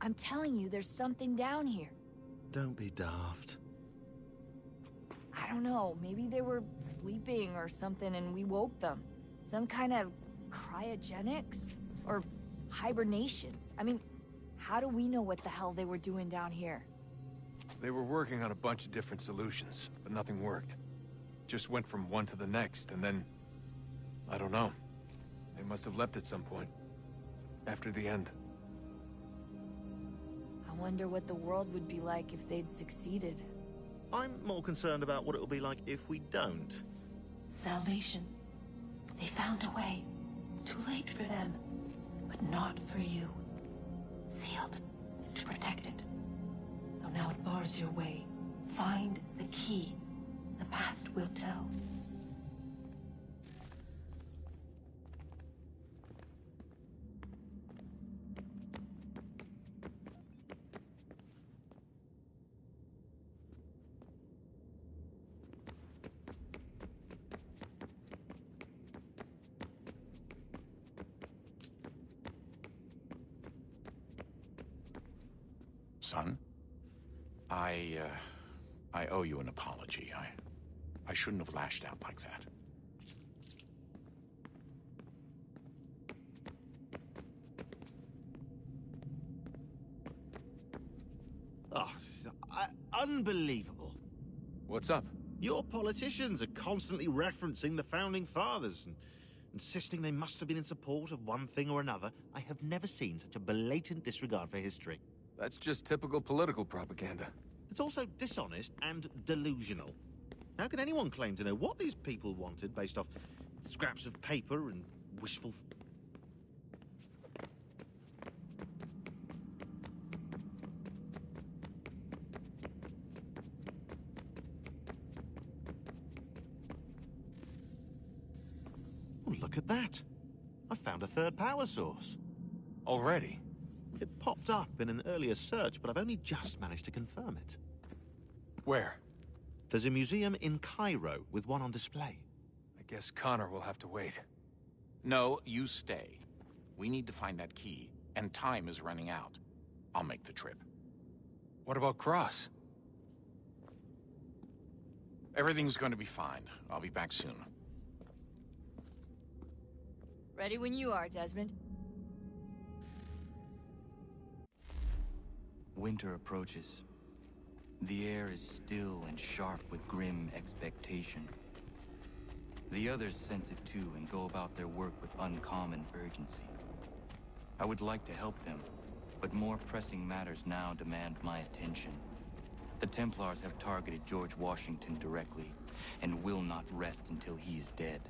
I'm telling you, there's something down here. Don't be daft. I don't know, maybe they were sleeping or something and we woke them. Some kind of cryogenics? Or hibernation? I mean, how do we know what the hell they were doing down here? They were working on a bunch of different solutions, but nothing worked. Just went from one to the next, and then... I don't know. They must have left at some point. After the end. I wonder what the world would be like if they'd succeeded. I'm more concerned about what it'll be like if we don't. Salvation. They found a way. Too late for them, but not for you. Sealed to protect it. Though now it bars your way. Find the key. The past will tell. Son, I owe you an apology. I shouldn't have lashed out like that. Oh, unbelievable. What's up? Your politicians are constantly referencing the Founding Fathers and insisting they must have been in support of one thing or another. I have never seen such a blatant disregard for history. That's just typical political propaganda. It's also dishonest and delusional. How can anyone claim to know what these people wanted based off scraps of paper and wishful... Oh, look at that. I found a third power source. Already? It popped up in an earlier search, but I've only just managed to confirm it. Where? There's a museum in Cairo with one on display. I guess Connor will have to wait. No, you stay. We need to find that key, and time is running out. I'll make the trip. What about Cross? Everything's going to be fine. I'll be back soon. Ready when you are, Desmond. Winter approaches. The air is still and sharp with grim expectation. The others sense it too and go about their work with uncommon urgency. I would like to help them, but more pressing matters now demand my attention. The Templars have targeted George Washington directly, and will not rest until he is dead.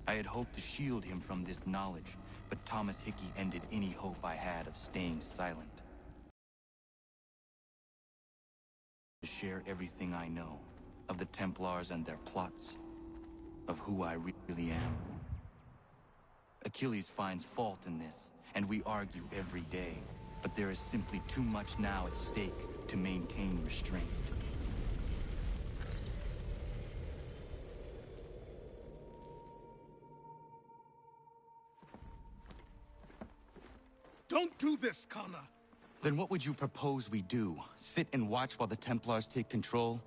I had hoped to shield him from this knowledge, but Thomas Hickey ended any hope I had of staying silent. To share everything I know, of the Templars and their plots, of who I really am. Achilles finds fault in this, and we argue every day, but there is simply too much now at stake to maintain restraint. Don't do this, Connor. Then what would you propose we do? Sit and watch while the Templars take control?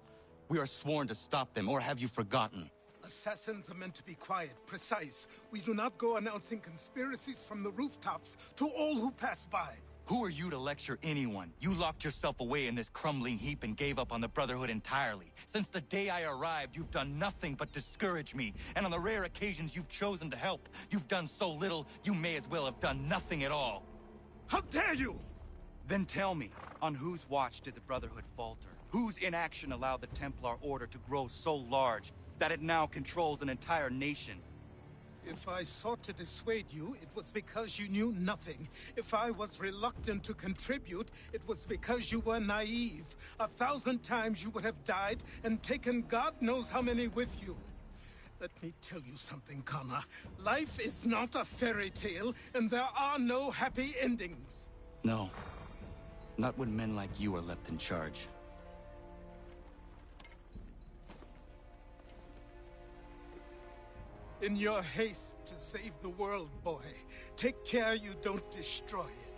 We are sworn to stop them, or have you forgotten? Assassins are meant to be quiet, precise. We do not go announcing conspiracies from the rooftops to all who pass by. Who are you to lecture anyone? You locked yourself away in this crumbling heap and gave up on the Brotherhood entirely. Since the day I arrived, you've done nothing but discourage me. And on the rare occasions you've chosen to help, you've done so little, you may as well have done nothing at all. How dare you! Then tell me, on whose watch did the Brotherhood falter? Whose inaction allowed the Templar Order to grow so large that it now controls an entire nation? If I sought to dissuade you, it was because you knew nothing. If I was reluctant to contribute, it was because you were naive. 1,000 times you would have died and taken God knows how many with you. Let me tell you something, Connor. Life is not a fairy tale, and there are no happy endings. No. Not when men like you are left in charge. In your haste to save the world, boy, take care you don't destroy it.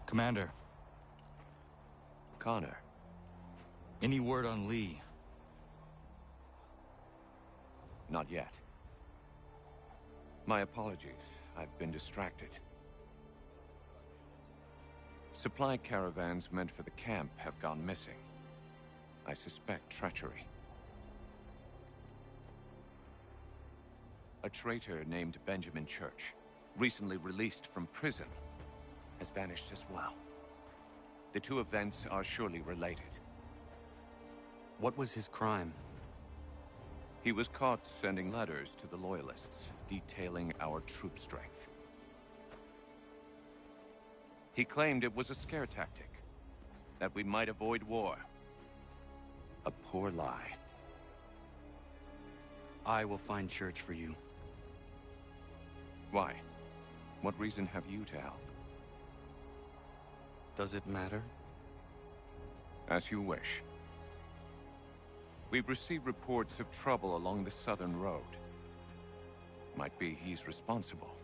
Commander. Connor. Any word on Lee? Not yet. My apologies. I've been distracted. Supply caravans meant for the camp have gone missing. I suspect treachery. A traitor named Benjamin Church, recently released from prison, has vanished as well. The two events are surely related. What was his crime? He was caught sending letters to the Loyalists, detailing our troop strength. He claimed it was a scare tactic, that we might avoid war. A poor lie. I will find Church for you. Why? What reason have you to help? Does it matter? As you wish. We've received reports of trouble along the southern road. Might be he's responsible.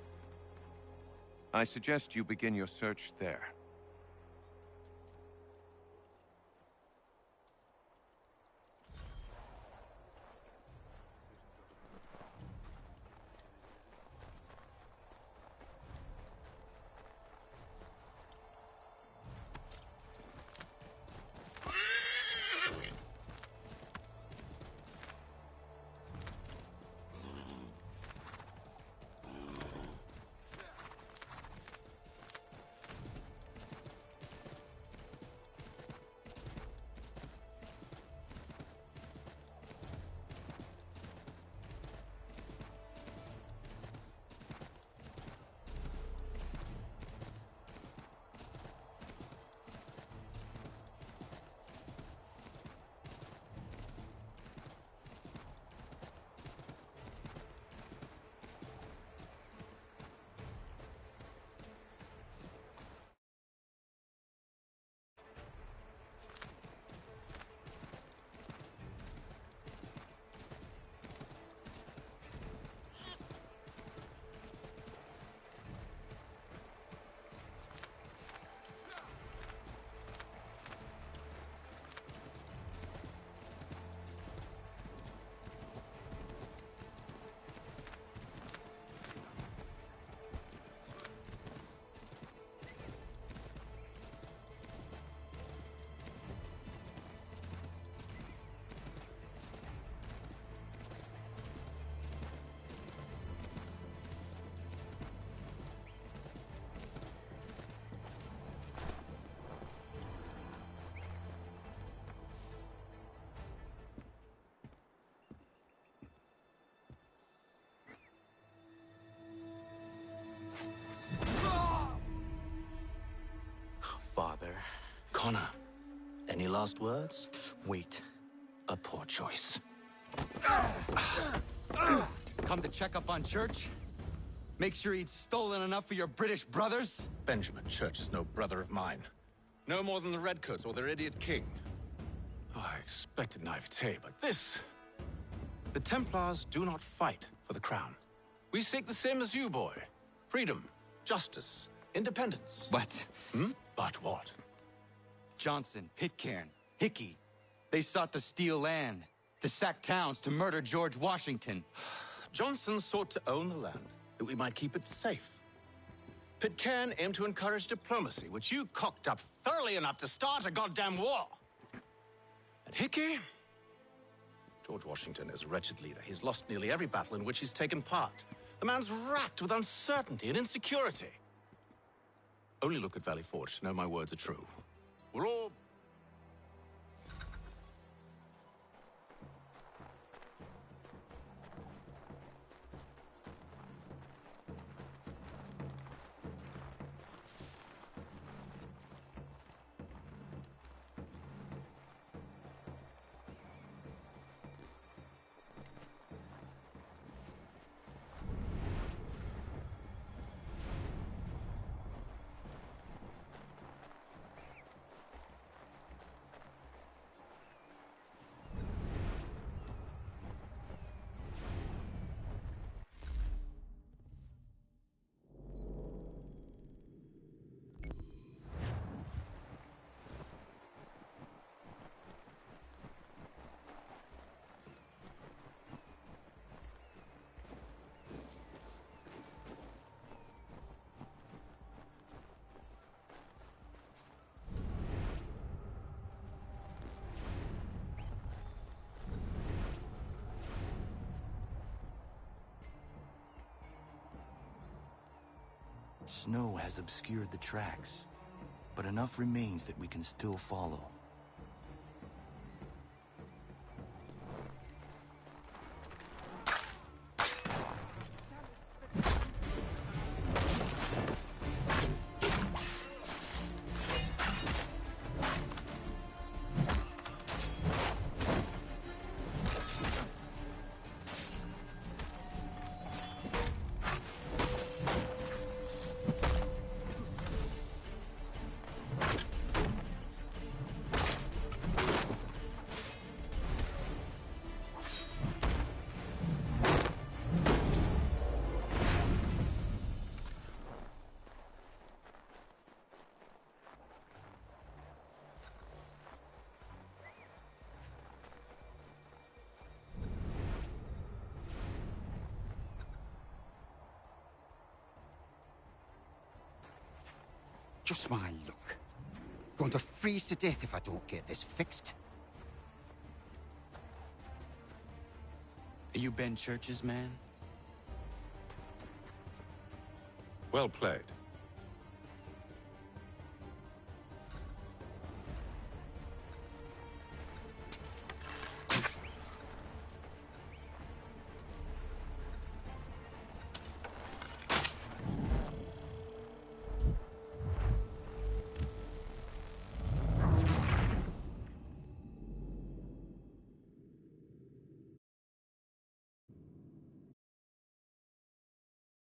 I suggest you begin your search there. Father. Connor, any last words? Wait. A poor choice. Come to check up on Church? Make sure he'd stolen enough for your British brothers? Benjamin Church is no brother of mine. No more than the Redcoats or their idiot king. Oh, I expected naivete, but this... The Templars do not fight for the crown. We seek the same as you, boy. Freedom, justice, independence. But... But what? Johnson, Pitcairn, Hickey. They sought to steal land, to sack towns, to murder George Washington. Johnson sought to own the land, that we might keep it safe. Pitcairn aimed to encourage diplomacy, which you cocked up thoroughly enough to start a goddamn war. And Hickey? George Washington is a wretched leader. He's lost nearly every battle in which he's taken part. The man's racked with uncertainty and insecurity. Only look at Valley Forge to know my words are true. We're all... Snow has obscured the tracks, but enough remains that we can still follow. Just my luck. Going to freeze to death if I don't get this fixed. Are you Ben Church's man? Well played.